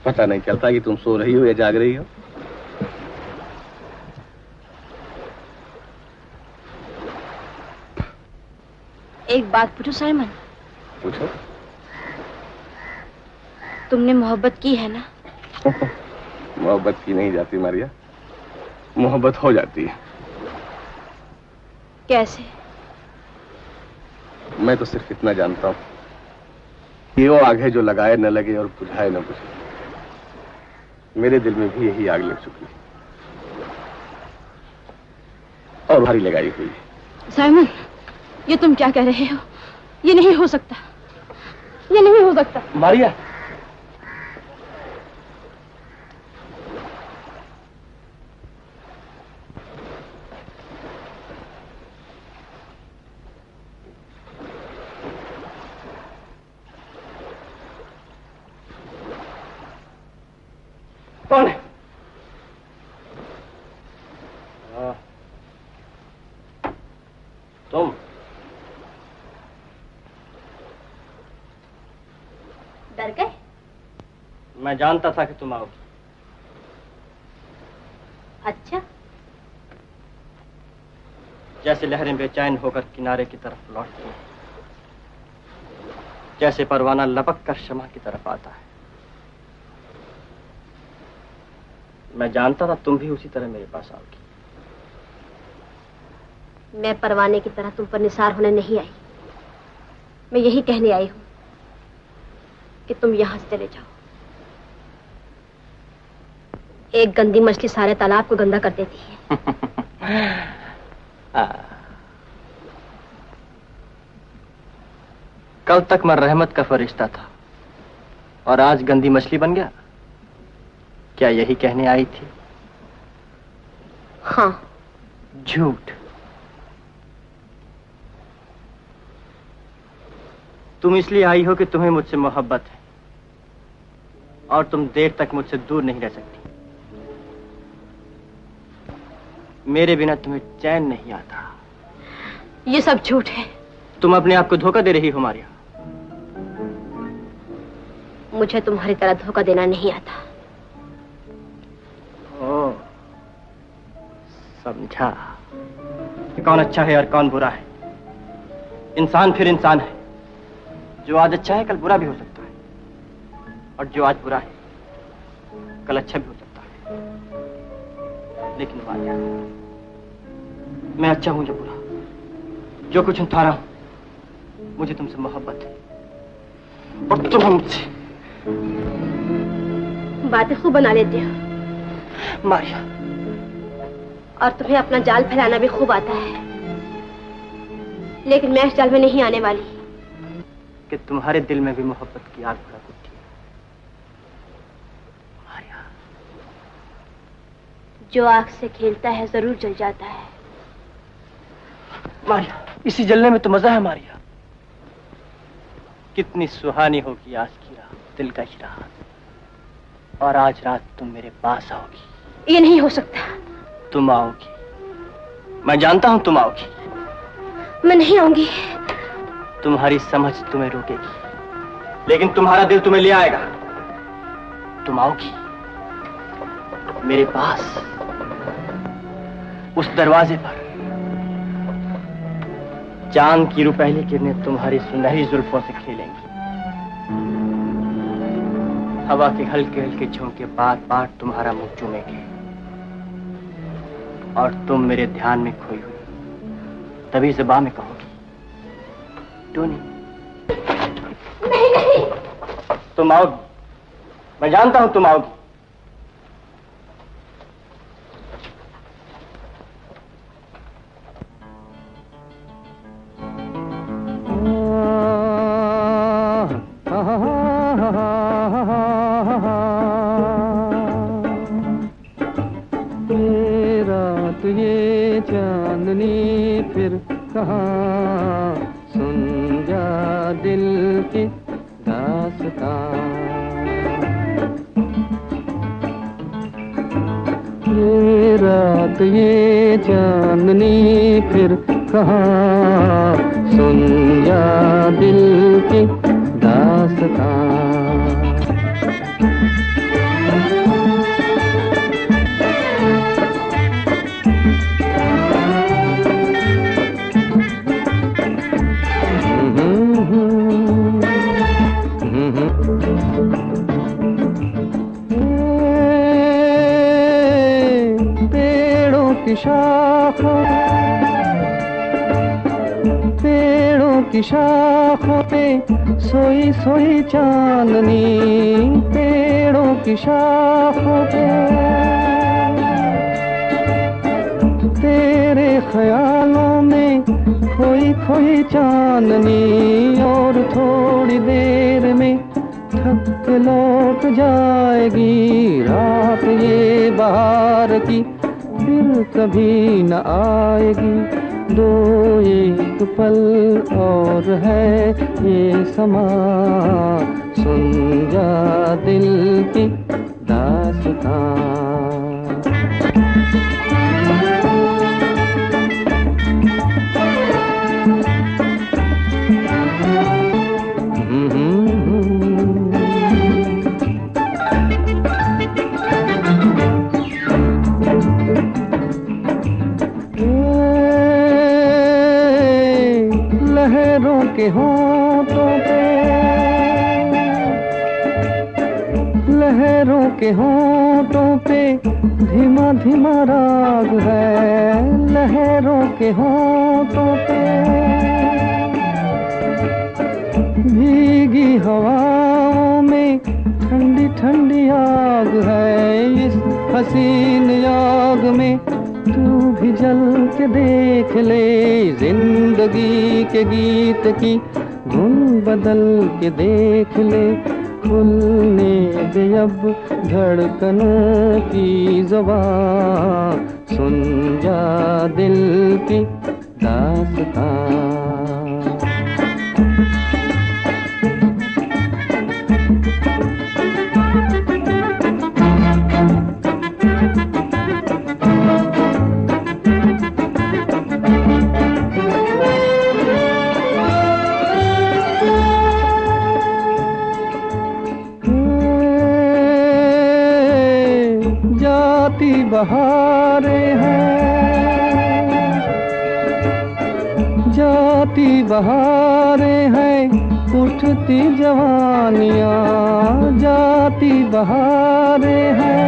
पता नहीं चलता कि तुम सो रही हो या जाग रही हो। एक बात पूछो साइमन? पूछो। तुमने मोहब्बत की है ना? मोहब्बत की नहीं जाती मारिया, मोहब्बत हो जाती है। कैसे? मैं तो सिर्फ इतना जानता हूँ कि वो आग है जो लगाए न लगे और बुझाए न बुझे। मेरे दिल में भी यही आग लग चुकी है और भारी लगाई हुई है। साइमन, ये तुम क्या कह रहे हो? ये नहीं हो सकता, ये नहीं हो सकता। मारिया, कौन है? तुम डर गए? मैं जानता था कि तुम आओगी। अच्छा, जैसे लहरें बेचैन होकर किनारे की तरफ लौटती हैं, जैसे परवाना लपक कर शमा की तरफ आता है, मैं जानता था तुम भी उसी तरह मेरे पास आओगी। मैं परवाने की तरह तुम पर निसार होने नहीं आई। मैं यही कहने आई हूं कि तुम यहां से चले जाओ। एक गंदी मछली सारे तालाब को गंदा कर देती है। कल तक मैं रहमत का फरिश्ता था और आज गंदी मछली बन गया। क्या यही कहने आई थी? हाँ। झूठ। तुम इसलिए आई हो कि तुम्हें मुझसे मोहब्बत है और तुम देर तक मुझसे दूर नहीं रह सकती। मेरे बिना तुम्हें चैन नहीं आता। ये सब झूठ है। तुम अपने आप को धोखा दे रही हो मारिया। मुझे तुम्हारी तरह धोखा देना नहीं आता। ओह, समझा। कौन अच्छा है और कौन बुरा है। इंसान फिर इंसान है। जो आज अच्छा है कल बुरा भी हो सकता है, और जो आज बुरा है कल अच्छा भी हो सकता है। लेकिन मारिया, मैं अच्छा हूं या बुरा, जो कुछ था रहा हूं, मुझे तुमसे मोहब्बत है और तुम मुझसे। बातें खूब बना लेते हो मारिया, और तुम्हें अपना जाल फैलाना भी खूब आता है। लेकिन मैं इस जाल में नहीं आने वाली कि तुम्हारे दिल में भी मोहब्बत की आग भड़क उठती है। मारिया, जो आग से खेलता है जरूर जल जाता है। मारिया, इसी जलने में तो मजा है मारिया। कितनी सुहानी होगी आज की रात, दिल का ही रात। और आज रात तुम मेरे पास आओगी। ये नहीं हो सकता। तुम आओगी, मैं जानता हूं तुम आओगी। मैं नहीं आऊंगी। तुम्हारी समझ तुम्हें रोकेगी, लेकिन तुम्हारा दिल तुम्हें ले आएगा। तुम आओगी मेरे पास, उस दरवाजे पर। चांद की रुपहली किरणें तुम्हारी सुनहरी जुल्फों से खेलेंगी। हवा के हल्के हल्के झोंके बार बार तुम्हारा मुंह चूमेंगे, और तुम मेरे ध्यान में खोई हुई तभी ज़बां में कहोगी, टोनी। नहीं नहीं, तुम आओगी, मैं जानता हूं तुम आओगी। ये चांदनी फिर कहाँ, सुन जा दिल की दास्तां। ये रात ये चांदनी फिर कहाँ, सुन जा दिल की दास्तां। पेड़ों की शाखों पे सोई सोई चांदनी, पेड़ों की शाखों पे तेरे ख्यालों में खोई खोई चांदनी। और थोड़ी देर में थक के लौट जाएगी रात ये बहार की, फिर कभी न आएगी। दो एक पल और है ये समा, सुन जा दिल की दास्तां। लहरों के होठों पे, लहरों के होठों पे धीमा धीमा राग है, लहरों के होठों पे भीगी हवाओं में ठंडी ठंडी आग है। इस हसीन आग में तू भी जल के देख ले, जिंदगी के गीत की धुन बदल के देख ले। खुलने दे अब धड़कनों की ज़ुबान, सुन जा दिल की दास्तां। बहारें हैं, जाती बहारें हैं, उठती जवानियाँ, जाती बहारें हैं।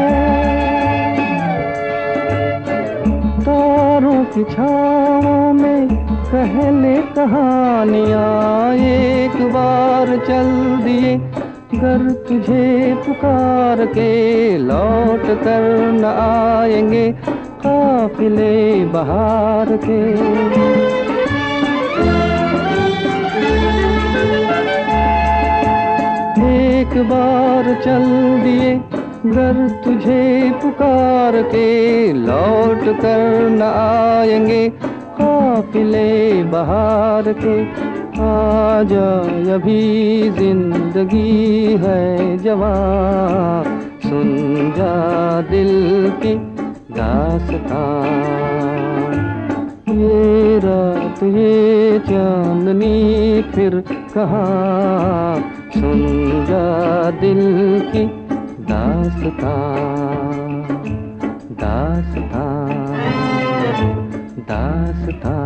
तारों की छाँवों में कहले कहानियाँ, एक बार चल दिए कर तुझे पुकार के लौट कर न आएंगे काफिले बहार के। एक बार चल दिए घर तुझे पुकार के लौट कर न आएंगे काफिले बहार के। आजा अभी जिंदगी है जवां, सुन जा दिल की दास्तां। ये रात ये चांदनी फिर कहाँ, सुन जा दिल की दास्तां, दास्तां, दास्तां।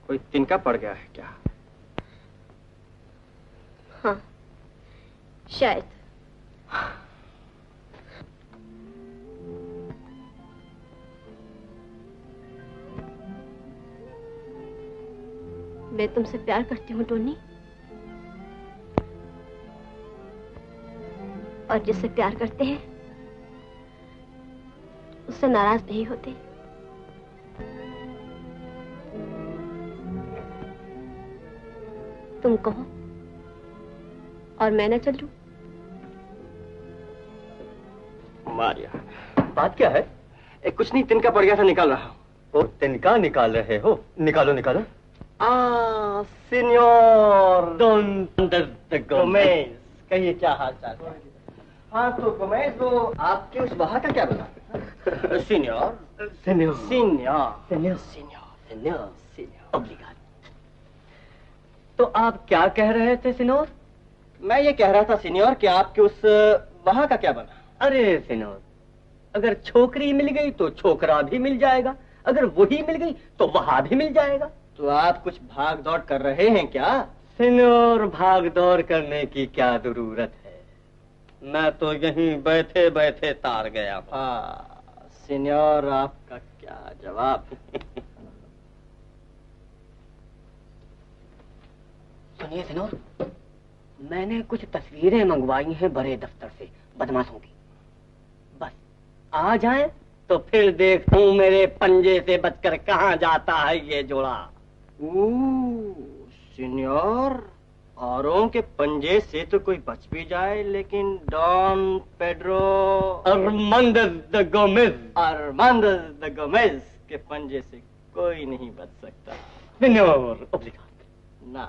कोई तिनका पड़ गया है क्या? हाँ, शायद। मैं तुमसे प्यार करती हूँ टोनी, और जिससे प्यार करते हैं उससे नाराज नहीं होते। तुम कहो और मैं न चलूं? मारिया, बात क्या है? कुछ नहीं, तिनका पड़ गया था, निकाल रहा हूँ। तिनका निकाल रहे हो? निकालो निकालो। सिन्योर डॉन गोमेज, कहिए क्या हाल चाल है? हाँ तो गोमेज, वो आपके उस वहाँ का क्या बना? Senior senior senior senior senior senor, senor, obligato. तो आप क्या कह रहे थे सिन्योर? मैं ये कह रहा था सिन्योर कि आपके उस वहां का क्या बना? अरे सिन्योर, अगर छोकरी मिल गई तो छोकरा भी मिल जाएगा, अगर वही मिल गई तो वहां भी मिल जाएगा। तो आप कुछ भाग दौड़ कर रहे हैं क्या? सिन्योर, भाग दौड़ करने की क्या जरूरत है, मैं तो यहीं बैठे बैठे तार गया। हाँ सिन्योर, आपका क्या जवाब। सुनिए सिन्योर, मैंने कुछ तस्वीरें मंगवाई हैं बड़े दफ्तर से बदमाशों की, बस आ जाएं तो फिर देखूं मेरे पंजे से बचकर कहाँ जाता है ये जोड़ा। सिन्योर, औरों के पंजे से तो कोई बच भी जाए, लेकिन Don Pedro Armandez de Gomez, Armandez de Gomez के पंजे से कोई नहीं बच सकता। सिन्योर, ओब्लिगातो। ना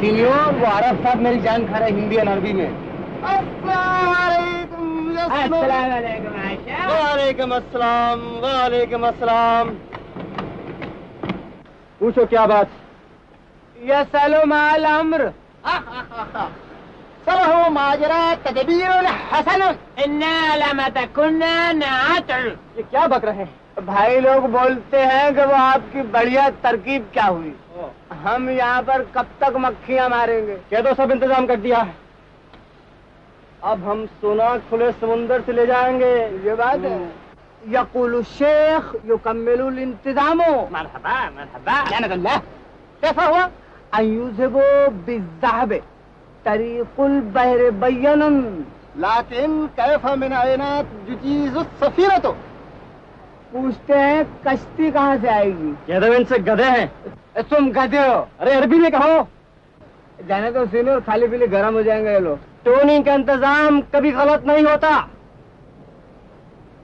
सीनियर, वो अरब साहब मेरी जान खा रहे हिंदी और अरबी में। अस्सलाम वालेकुम आयशा। वालेकुम अस्सलाम, वालेकुम अस्सलाम। पूछो क्या बात? या सलो माल अम्र सलो माजरा तदबीर हसन इन्ना लमा तकुन्ना नाअतल। ये क्या बक रहे हैं? भाई लोग बोलते हैं कि वो आपकी बढ़िया तरकीब क्या हुई, हम यहाँ पर कब तक मक्खियाँ मारेंगे। कह दो सब इंतजाम कर दिया है, अब हम सोना खुले समुंदर से ले जाएंगे। ये बात है। यकुल शेख युकम्मिलुल इंतजामो। मरहबा मरहबा। जानकल्लाह। कैसा हुआ? अयूज़िबो बिज़्ज़हबे तरीकुल बहर बय्यनन लाकिन कैफा मिन आयनात जुजीजुस सफीरतो। पूछते हैं कश्ती कहाँ से आएगी? कह दो इनसे गधे हैं। तुम गधे हो। अरे अरबी में कहो। जाने तो सीनियर, खाली पीली गर्म हो जाएंगे ये लोग। टोनी का इंतजाम कभी गलत नहीं होता।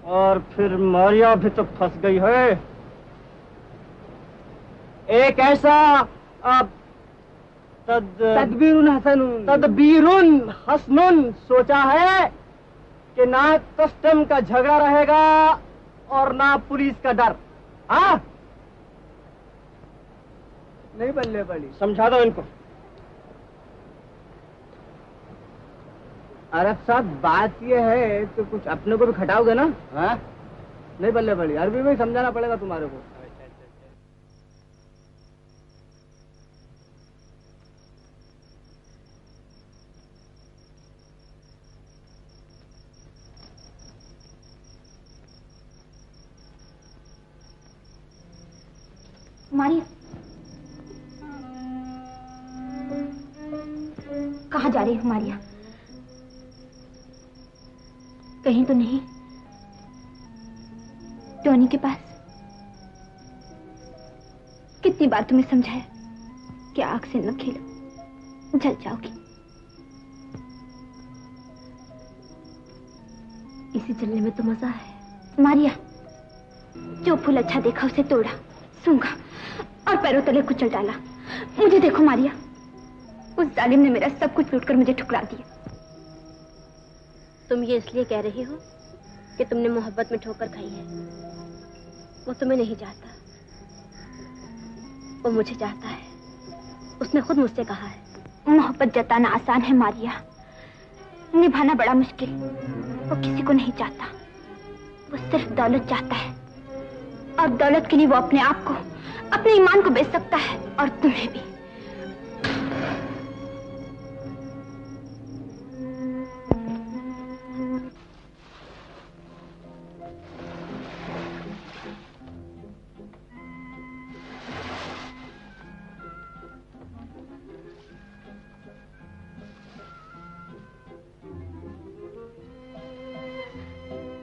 और फिर मारिया भी तो फंस गई है। एक ऐसा तदबीरुन हसनुन, तदबीरुन हसनुन सोचा है कि ना कस्टम का झगड़ा रहेगा और ना पुलिस का डर। हाँ नहीं बल्ले पड़ी। समझा दो इनको। अरब साहब बात ये है तो कुछ अपने को भी खटाओगे ना? हाँ नहीं बल्ले पड़ी, अरबी में ही समझाना पड़ेगा तुम्हारे को। मारिया, कहाँ जा रही हो मारिया? कहीं तो नहीं टोनी के पास? कितनी बार तुम्हें समझाया कि आग से न खेलो, जल जाओगी। इसी जलने में तो मजा है। मारिया, जो फूल अच्छा देखा उसे तोड़ा, सूंघा और पैरों तले कुचल डाला। मुझे देखो मारिया, उस जालिम ने मेरा सब कुछ लूटकर मुझे ठुकरा दिया। तुम ये इसलिए कह रही हो कि तुमने मोहब्बत में ठोकर खाई है। वो तुम्हें नहीं चाहता, वो मुझे चाहता है। उसने खुद मुझसे कहा है। मोहब्बत जताना आसान है मारिया, निभाना बड़ा मुश्किल। वो किसी को नहीं चाहता, वो सिर्फ दौलत चाहता है, और दौलत के लिए वो अपने आप को, अपने ईमान को बेच सकता है, और तुम्हें भी।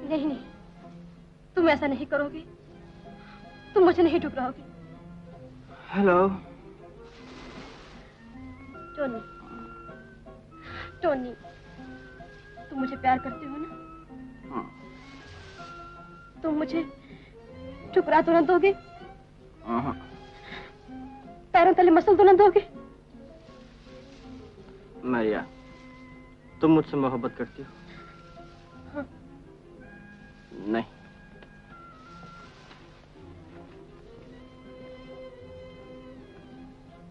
नहीं नहीं, तुम ऐसा नहीं करोगे, तुम मुझे नहीं ठुकराओगे। हेलो टोनी, टोनी, तुम मुझे प्यार करते हो ना? हाँ। तुम मुझे ठुकरा तो न दोगे? हाँ। पैरों तले मसल तो न दोगे? मारिया, तुम मुझसे मोहब्बत करती हो? हाँ। नहीं।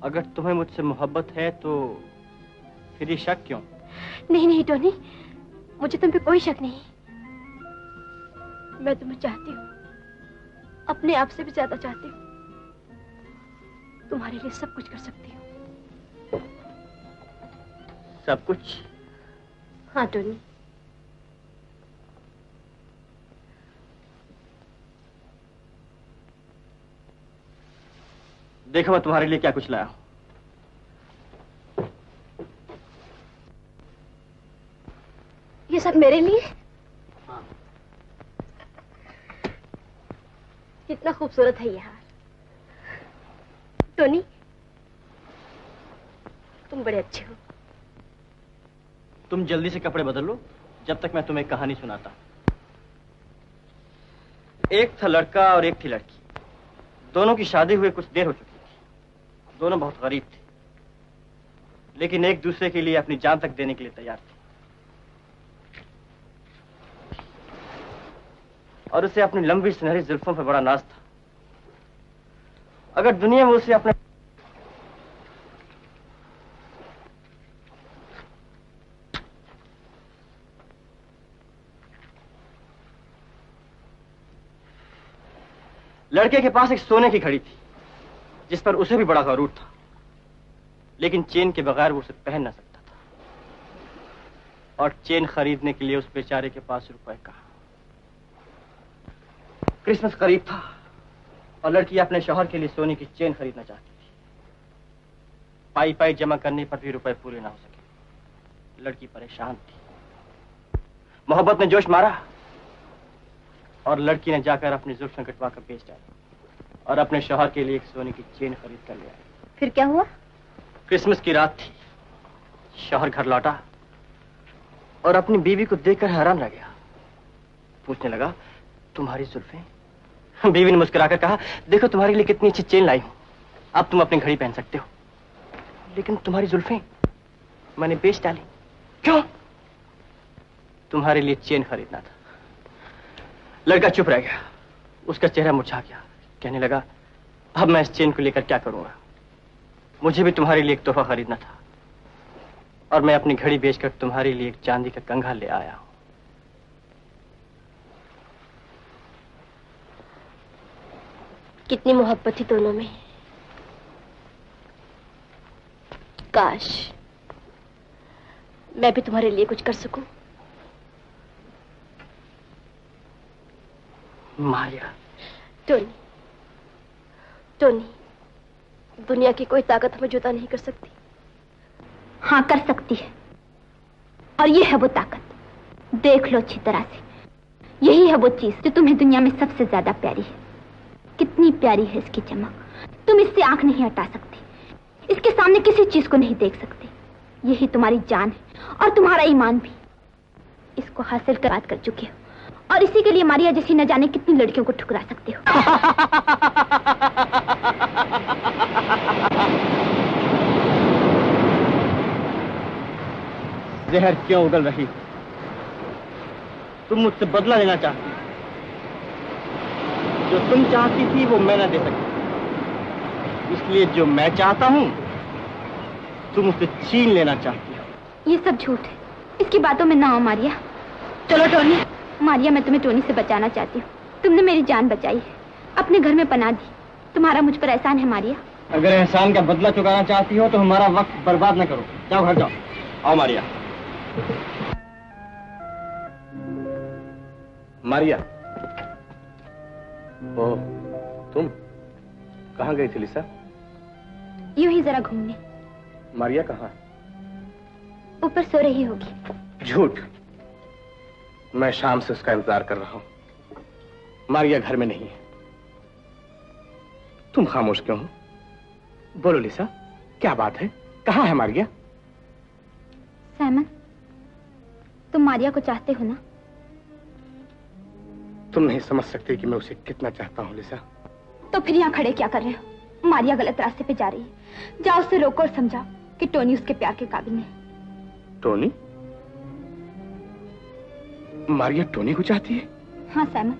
अगर तुम्हें मुझसे मोहब्बत है तो फिर ये शक क्यों? नहीं नहीं टोनी, मुझे तुम पे कोई शक नहीं। मैं तुम्हें चाहती हूँ, अपने आप से भी ज्यादा चाहती हूँ। तुम्हारे लिए सब कुछ कर सकती हूँ। सब कुछ? हाँ टोनी। देखो मैं तुम्हारे लिए क्या कुछ लाया हूं। ये सब मेरे लिए? हाँ। कितना खूबसूरत है ये हार। टोनी, तुम बड़े अच्छे हो। तुम जल्दी से कपड़े बदल लो जब तक मैं तुम्हें एक कहानी सुनाता। एक था लड़का और एक थी लड़की। दोनों की शादी हुए कुछ देर हो चुकी थी। दोनों बहुत गरीब थे, लेकिन एक दूसरे के लिए अपनी जान तक देने के लिए तैयार थे। और उसे अपनी लंबी सुनहरी जुल्फों पर बड़ा नाज था। अगर दुनिया में उसे अपने लड़के के पास एक सोने की घड़ी थी जिस पर उसे भी बड़ा गरूर था, लेकिन चेन के बगैर वो उसे पहन न सकता था। और चेन खरीदने के लिए उस बेचारे के पास रुपए कहाँ। क्रिसमस करीब था और लड़की अपने शौहर के लिए सोने की चेन खरीदना चाहती थी। पाई पाई जमा करने पर भी रुपए पूरे ना हो सके। लड़की परेशान थी। मोहब्बत ने जोश मारा और लड़की ने जाकर अपनी जुल्फें कटवा कर बेच डाली और अपने शौहर के लिए एक सोने की चेन खरीद कर ले आई। फिर क्या हुआ? क्रिसमस की रात थी। शौहर घर लौटा और अपनी बीवी को देखकर हैरान रह गया। पूछने लगा, तुम्हारी जुल्फें? बीवी ने मुस्कुराकर कहा, देखो तुम्हारे लिए कितनी अच्छी चेन लाई हूं। अब तुम अपनी घड़ी पहन सकते हो। लेकिन तुम्हारी जुल्फें मैंने बेच डाली। क्यों? तुम्हारे लिए चेन खरीदना था। लड़का चुप रह गया। उसका चेहरा मुरझा गया। कहने लगा, अब मैं इस चेन को लेकर क्या करूंगा? मुझे भी तुम्हारे लिए एक तोहफा खरीदना था और मैं अपनी घड़ी बेचकर तुम्हारे लिए एक चांदी का कंघा ले आया हूं। कितनी मोहब्बत थी दोनों में। काश मैं भी तुम्हारे लिए कुछ कर सकूं। माया। टोनी, टोनी, दुनिया की कोई ताकत हमें जुदा नहीं कर सकती। हाँ कर सकती है, और ये है वो ताकत। देख लो अच्छी तरह से। यही है वो चीज जो तुम्हें दुनिया में सबसे ज्यादा प्यारी है। कितनी प्यारी है इसकी चमक। तुम इससे आंख नहीं हटा सकते। इसके सामने किसी चीज को नहीं देख सकते। यही तुम्हारी जान है और तुम्हारा ईमान भी। इसको हासिल कर बात कर चुके हो और इसी के लिए मारिया जैसी न जाने कितनी लड़कियों को ठुकरा सकते हो। जहर क्यों उगल रही? तुम मुझसे बदला लेना चाहती। जो तुम चाहती थी वो मैं न दे सकती, इसलिए जो मैं चाहता हूं तुम उसे छीन लेना चाहती हो। ये सब झूठ है। इसकी बातों में ना आओ मारिया। चलो टोनी। मारिया, मैं तुम्हें टोनी से बचाना चाहती हूँ। तुमने मेरी जान बचाई है, अपने घर में पनाह दी। तुम्हारा मुझ पर एहसान है मारिया। अगर एहसान का बदला चुकाना चाहती हो तो हमारा वक्त बर्बाद न करो। जाओ घर जाओ। आओ मारिया। मारिया। ओ, तुम कहाँ गई थी लिसा? यूं ही जरा घूमने। मारिया कहाँ? ऊपर सो रही होगी। झूठ। मैं शाम से उसका इंतजार कर रहा हूं। मारिया घर में नहीं है। तुम खामोश क्यों हो? बोलो लिसा, क्या बात है? कहाँ है मारिया? सैमन, तुम मारिया को चाहते हो ना? तुम नहीं समझ सकते कि मैं उसे कितना चाहता हूं लिसा। तो फिर यहाँ खड़े क्या कर रहे हो? मारिया गलत रास्ते पे जा रही है। जाओ उसे रोको और समझाओ कि टोनी उसके प्यार के काबिल नहीं। टोनी? मारिया टोनी को चाहती है? हाँ सैमन,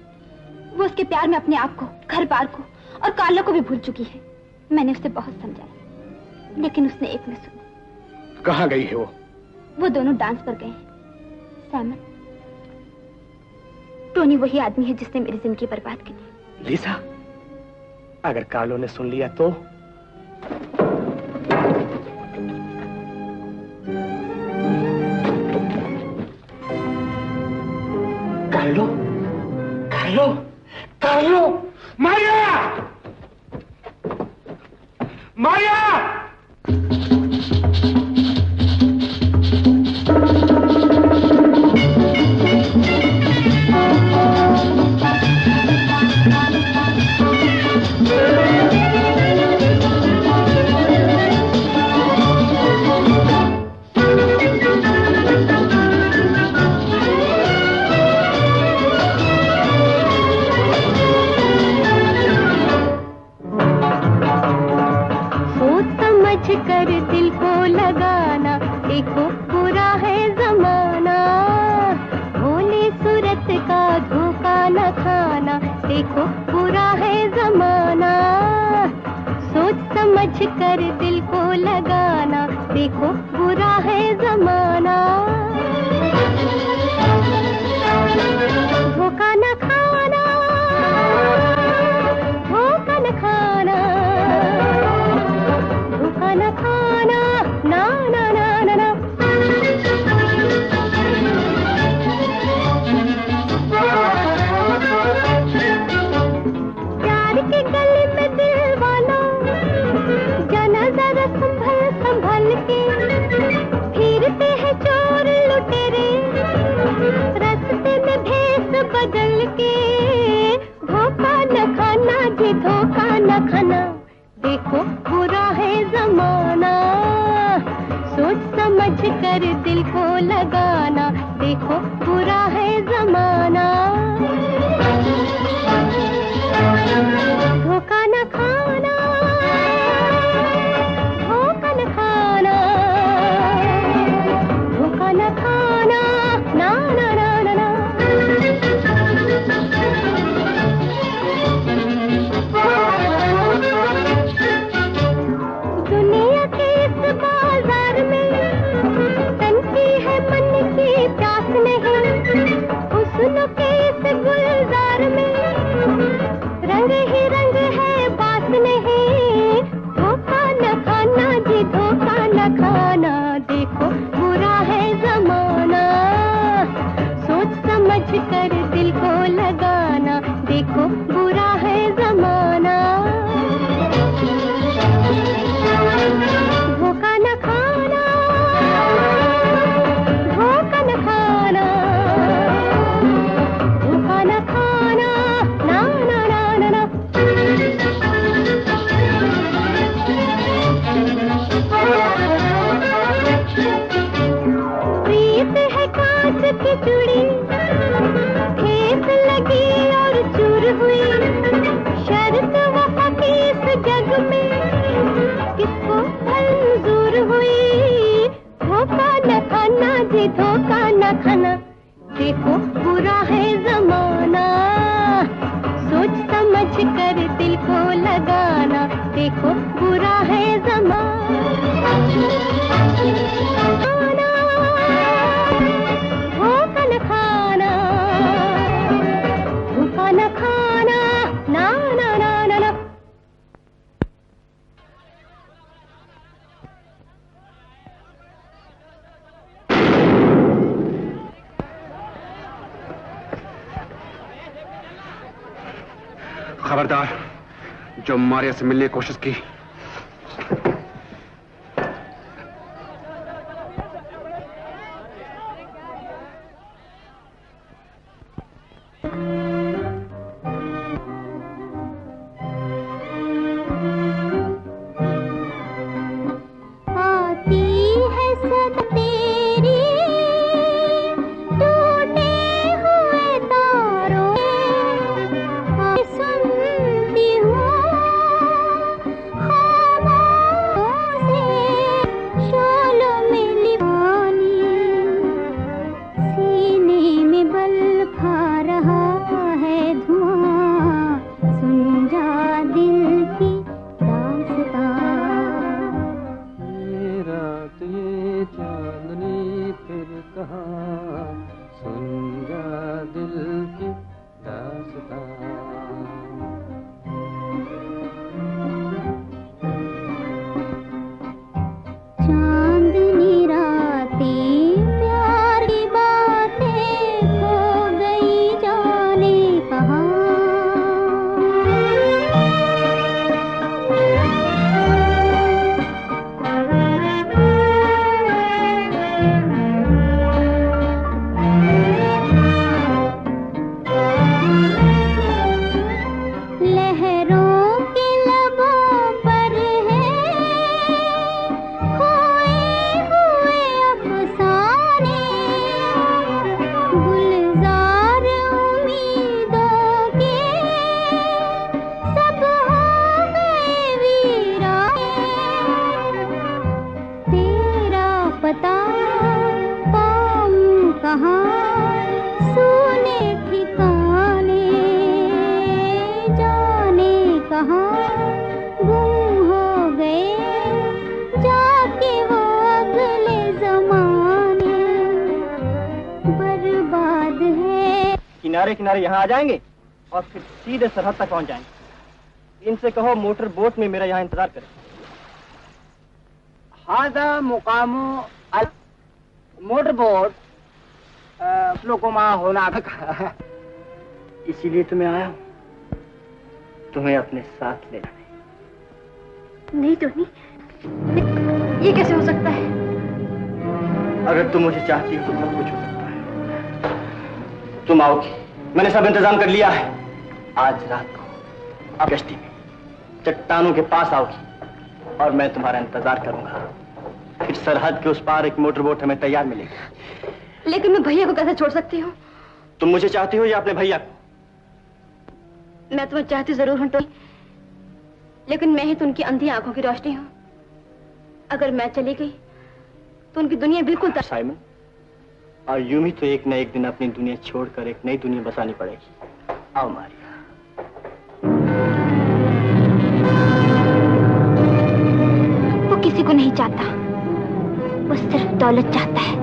वो उसके प्यार में अपने आप को, घर बार को और कार्लो को भी भूल चुकी है। मैंने उसे बहुत समझाया, लेकिन उसने एक न सुनी। कहाँ गई है वो? वो दोनों डांस पर गए हैं। सैमन, टोनी वही आदमी है जिसने मेरी जिंदगी बर्बाद की थी। लीसा, अगर कार्लो ने सुन लिया तो? Carlo, Carlo, Carlo! Maria! Maria! कर दिल को लगाना, देखो बुरा है जमाना। भोली सूरत का धोखा न खाना, देखो बुरा है जमाना। सोच समझ कर दिल को लगाना, देखो बुरा है जमाना। धोखा न खाना, धोखा न खाना, धोखा न खाना, ना ना ना ना ना। प्यार के गले में दिल वालों, जाना जरा संभल संभल के। फिरते हैं चोर लुटेरे, रास्ते में भेस बदल के। धोखा न खाना जी, धोखा न खाना, देखो बुरा है जमाना। सोच समझ कर दिल को लगाना, देखो बुरा है जमाना। धोखा न खाना, धोखा न खाना, धोखा न खाना, ना ना ना ना ना। दुनिया के इस बाजार में तनकी है मन की प्यास नहीं। हुस्न के इस गुलजार में रंग ही रंग है, बात नहीं। धोखा न खाना जी, धोखा न खाना, देखो बुरा है जमाना। सोच समझ कर दिल को लगाना, देखो बुरा है जमाना। धोखा न खाना, धोखा न खाना, धोखा न खाना, ना ना ना ना ना। प्रीत है कांच की चूड़ी, ठेस लगी और चूर हुई। शर्त वफा की इस जग में किसको मंजूर हुई। धोखा न खाना जी, धोखा न खाना, देखो बुरा है जमाना। सोच समझ कर दिल को लगाना, देखो बुरा है जमाना। धोखा न खाना, धोखा न खाना, ना ना ना ना ना। खबरदार, जो मारिया से मिलने की कोशिश की। आती है सद तेरी टूटे हुए तारों में। सुनती हूँ किनारे किनारे यहाँ आ जाएंगे और फिर सीधे सरहद तक पहुंच जाएंगे। इनसे कहो मोटर बोट में मेरा यहाँ इंतजार करें। हादा मुकामो मोटर बोट फ्लोकोमा होना का। इसीलिए तो मैं आया हूँ, तुम्हें अपने साथ ले जाने। नहीं टोनी, ये कैसे हो सकता है? अगर तुम मुझे चाहती हो तो सब कुछ हो सकता है। तुम आओगी, मैंने सब इंतजाम कर लिया है। आज रात को आप कश्ती में चट्टानों के पास आओगी और मैं तुम्हारा इंतजार करूंगा। फिर सरहद के उस पार एक मोटर बोट हमें तैयार मिलेगी। लेकिन मैं भैया को कैसे छोड़ सकती हूँ? तुम मुझे चाहती हो या अपने भैया को? मैं तुम्हें चाहती जरूर हूँ टोनी, लेकिन मैं ही तो उनकी अंधी आंखों की रोशनी हूँ। अगर मैं चली गई तो उनकी दुनिया बिल्कुल साइमन, और यूं ही तो एक न एक दिन अपनी दुनिया छोड़कर एक नई दुनिया बसानी पड़ेगी। आओ मारिया। वो किसी को नहीं चाहता, वो सिर्फ दौलत चाहता है,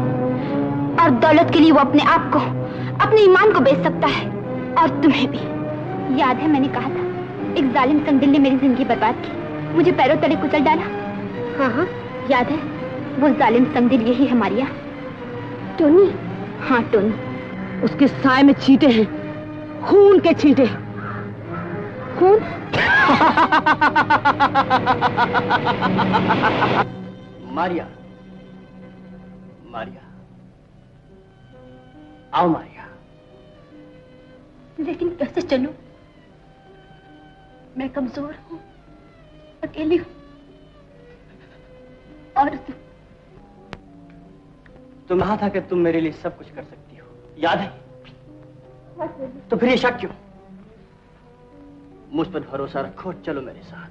और दौलत के लिए वो अपने आप को, अपने ईमान को बेच सकता है, और तुम्हें भी। याद है मैंने कहा था एक जालिम संगदिल ने मेरी जिंदगी बर्बाद की, मुझे पैरों तले कुचल डाला। हाँ हाँ याद है, वो जालिम संगदिल यही है मारिया। टोनी? हाँ टोनी। उसके साए में छींटे हैं, खून के छींटे। खून? मारिया, मारिया, आओ मारिया। लेकिन कैसे चलूं? मैं कमजोर हूँ, अकेली हूँ, और तुम कहा था कि तुम मेरे लिए सब कुछ कर सकती हो, याद है? तो फिर ये शक क्यों? मुझ पर भरोसा रखो, चलो मेरे साथ।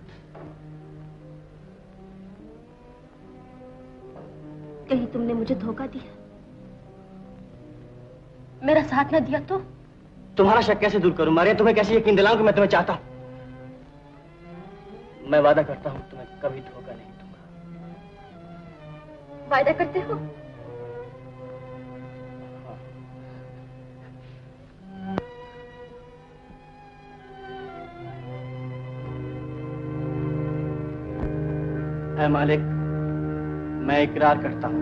कहीं तुमने मुझे धोखा दिया, मेरा साथ न दिया तो? तुम्हारा शक कैसे दूर करूं मारिया? तुम्हें कैसे यकीन दिलाऊं कि मैं तुम्हें चाहता हूं? मैं वादा करता हूं तुम्हें कभी धोखा नहीं दूंगा। वादा करते हो? ऐ मालिक, मैं इकरार करता हूं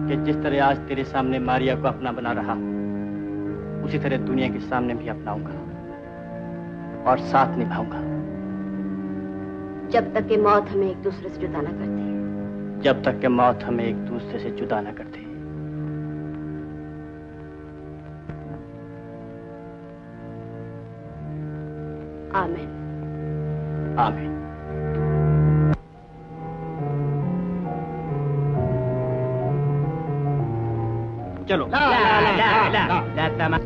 कि जिस तरह आज तेरे सामने मारिया को अपना बना रहा, उसी तरह दुनिया के सामने भी अपनाऊंगा और साथ निभाऊंगा। जब तक कि मौत हमें एक दूसरे से जुदा न करती। जब तक कि मौत हमें एक दूसरे से जुदा न करती। आमीन। आमीन। चलो। ला ला ला ला ला ला ला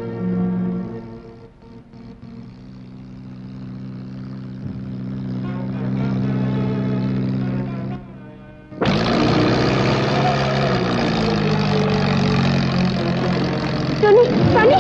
टोनी, टोनी।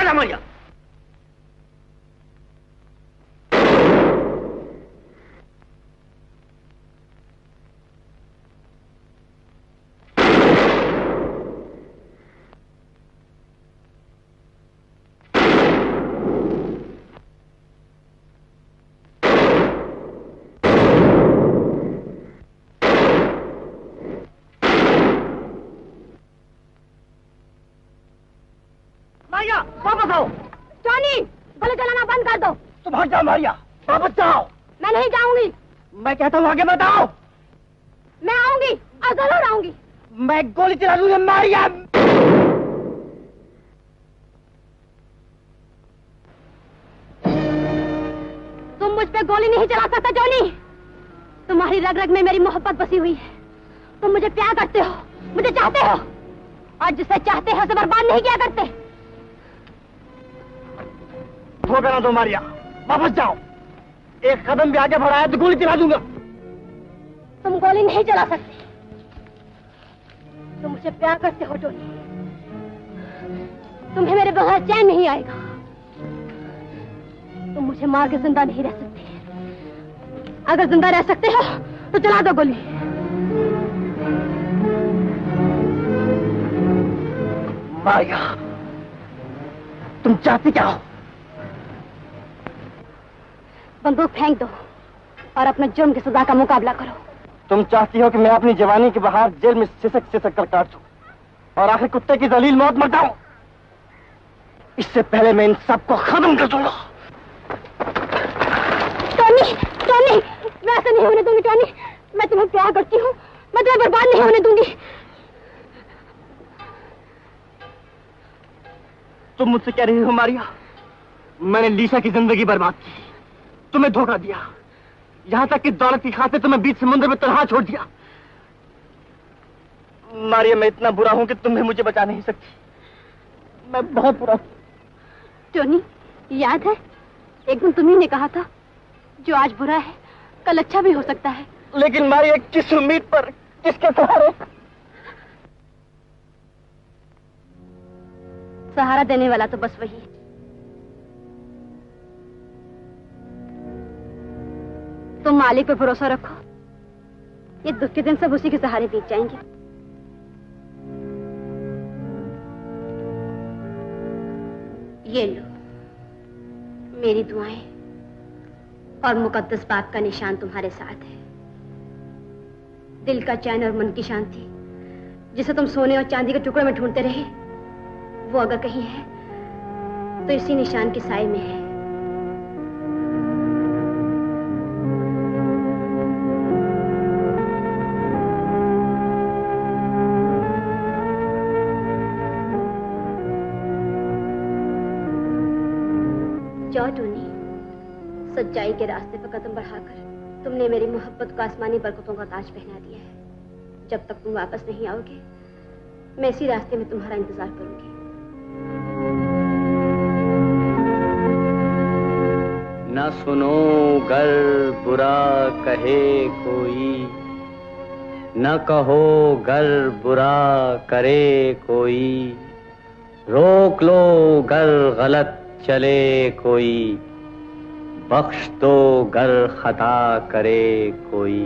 आजा मारिया। मारिया वापस आओ। टोनी, गोली चलाना बंद कर दो। तुम भाग जाओ मारिया, वापस जाओ। मैं नहीं जाऊंगी। मैं कहता हूँ आगे मत आओ। मैं आऊंगी और जरूर आऊंगी। मैं गोली चला दूंगा मारिया। तुम मुझ पे गोली नहीं चला सकता टोनी। तुम्हारी रग रग में मेरी मोहब्बत बसी हुई है। तुम मुझे प्यार करते हो, मुझे चाहते हो, और जिसे चाहते हो उसे बर्बाद नहीं किया करते। धोखा ना दो मारिया, वापस जाओ। एक कदम भी आगे बढ़ाया तो गोली चला दूंगा। तुम गोली नहीं चला सकते। तुम मुझे प्यार करते हो टोनी। तुम्हें मेरे बगैर चैन नहीं आएगा। तुम मुझे मार के जिंदा नहीं रह सकते। अगर जिंदा रह सकते हो तो चला दो गोली। मारिया, तुम चाहती क्या हो? बंदूक फेंक दो और अपने जुर्म की सजा का मुकाबला करो। तुम चाहती हो कि मैं अपनी जवानी के बाहर जेल में सिसक सिसक कर काट दूं और आखिर कुत्ते की जलील मौत मर जाऊं। इससे पहले मैं इन सबको खत्म कर दूंगा। टोनी, टोनी, मैं ऐसा नहीं होने दूंगी टोनी। मैं तुम्हें प्यार करती हूँ, मैं तुम्हें बर्बाद नहीं होने दूंगी। तुम मुझसे कह रही हो मारिया, मैंने लीसा की जिंदगी बर्बाद की, तुम्हें धोखा दिया, यहां तक कि दौलत की खातिर तुम्हें बीच समुद्र में तन्हा छोड़ दिया। मारिया, मैं इतना बुरा हूं कि तुम भी मुझे बचा नहीं सकती। मैं बहुत बुरा हूं। टोनी, याद है एक दिन तुम्ही ने कहा था जो आज बुरा है कल अच्छा भी हो सकता है। लेकिन मारिया, किस उम्मीद पर, किसके सहारे? सहारा देने वाला तो बस वही। तुम मालिक पे भरोसा रखो, ये दुख के दिन सब उसी के सहारे बीत जाएंगे। ये लो मेरी दुआएं और मुकद्दस पाक का निशान तुम्हारे साथ है। दिल का चैन और मन की शांति जिसे तुम सोने और चांदी के टुकड़े में ढूंढते रहे, वो अगर कहीं है तो इसी निशान के साए में है। जाओ टोनी, सच्चाई के रास्ते पर कदम बढ़ाकर तुमने मेरी मोहब्बत को आसमानी बरकतों का ताज पहना दिया है। जब तक तुम वापस नहीं आओगे मैं इसी रास्ते में तुम्हारा इंतजार करूंगी। न सुनो गर बुरा कहे कोई, न कहो गर बुरा करे कोई, रोक लो गर गलत चले कोई, बख्श दो गर खता करे कोई।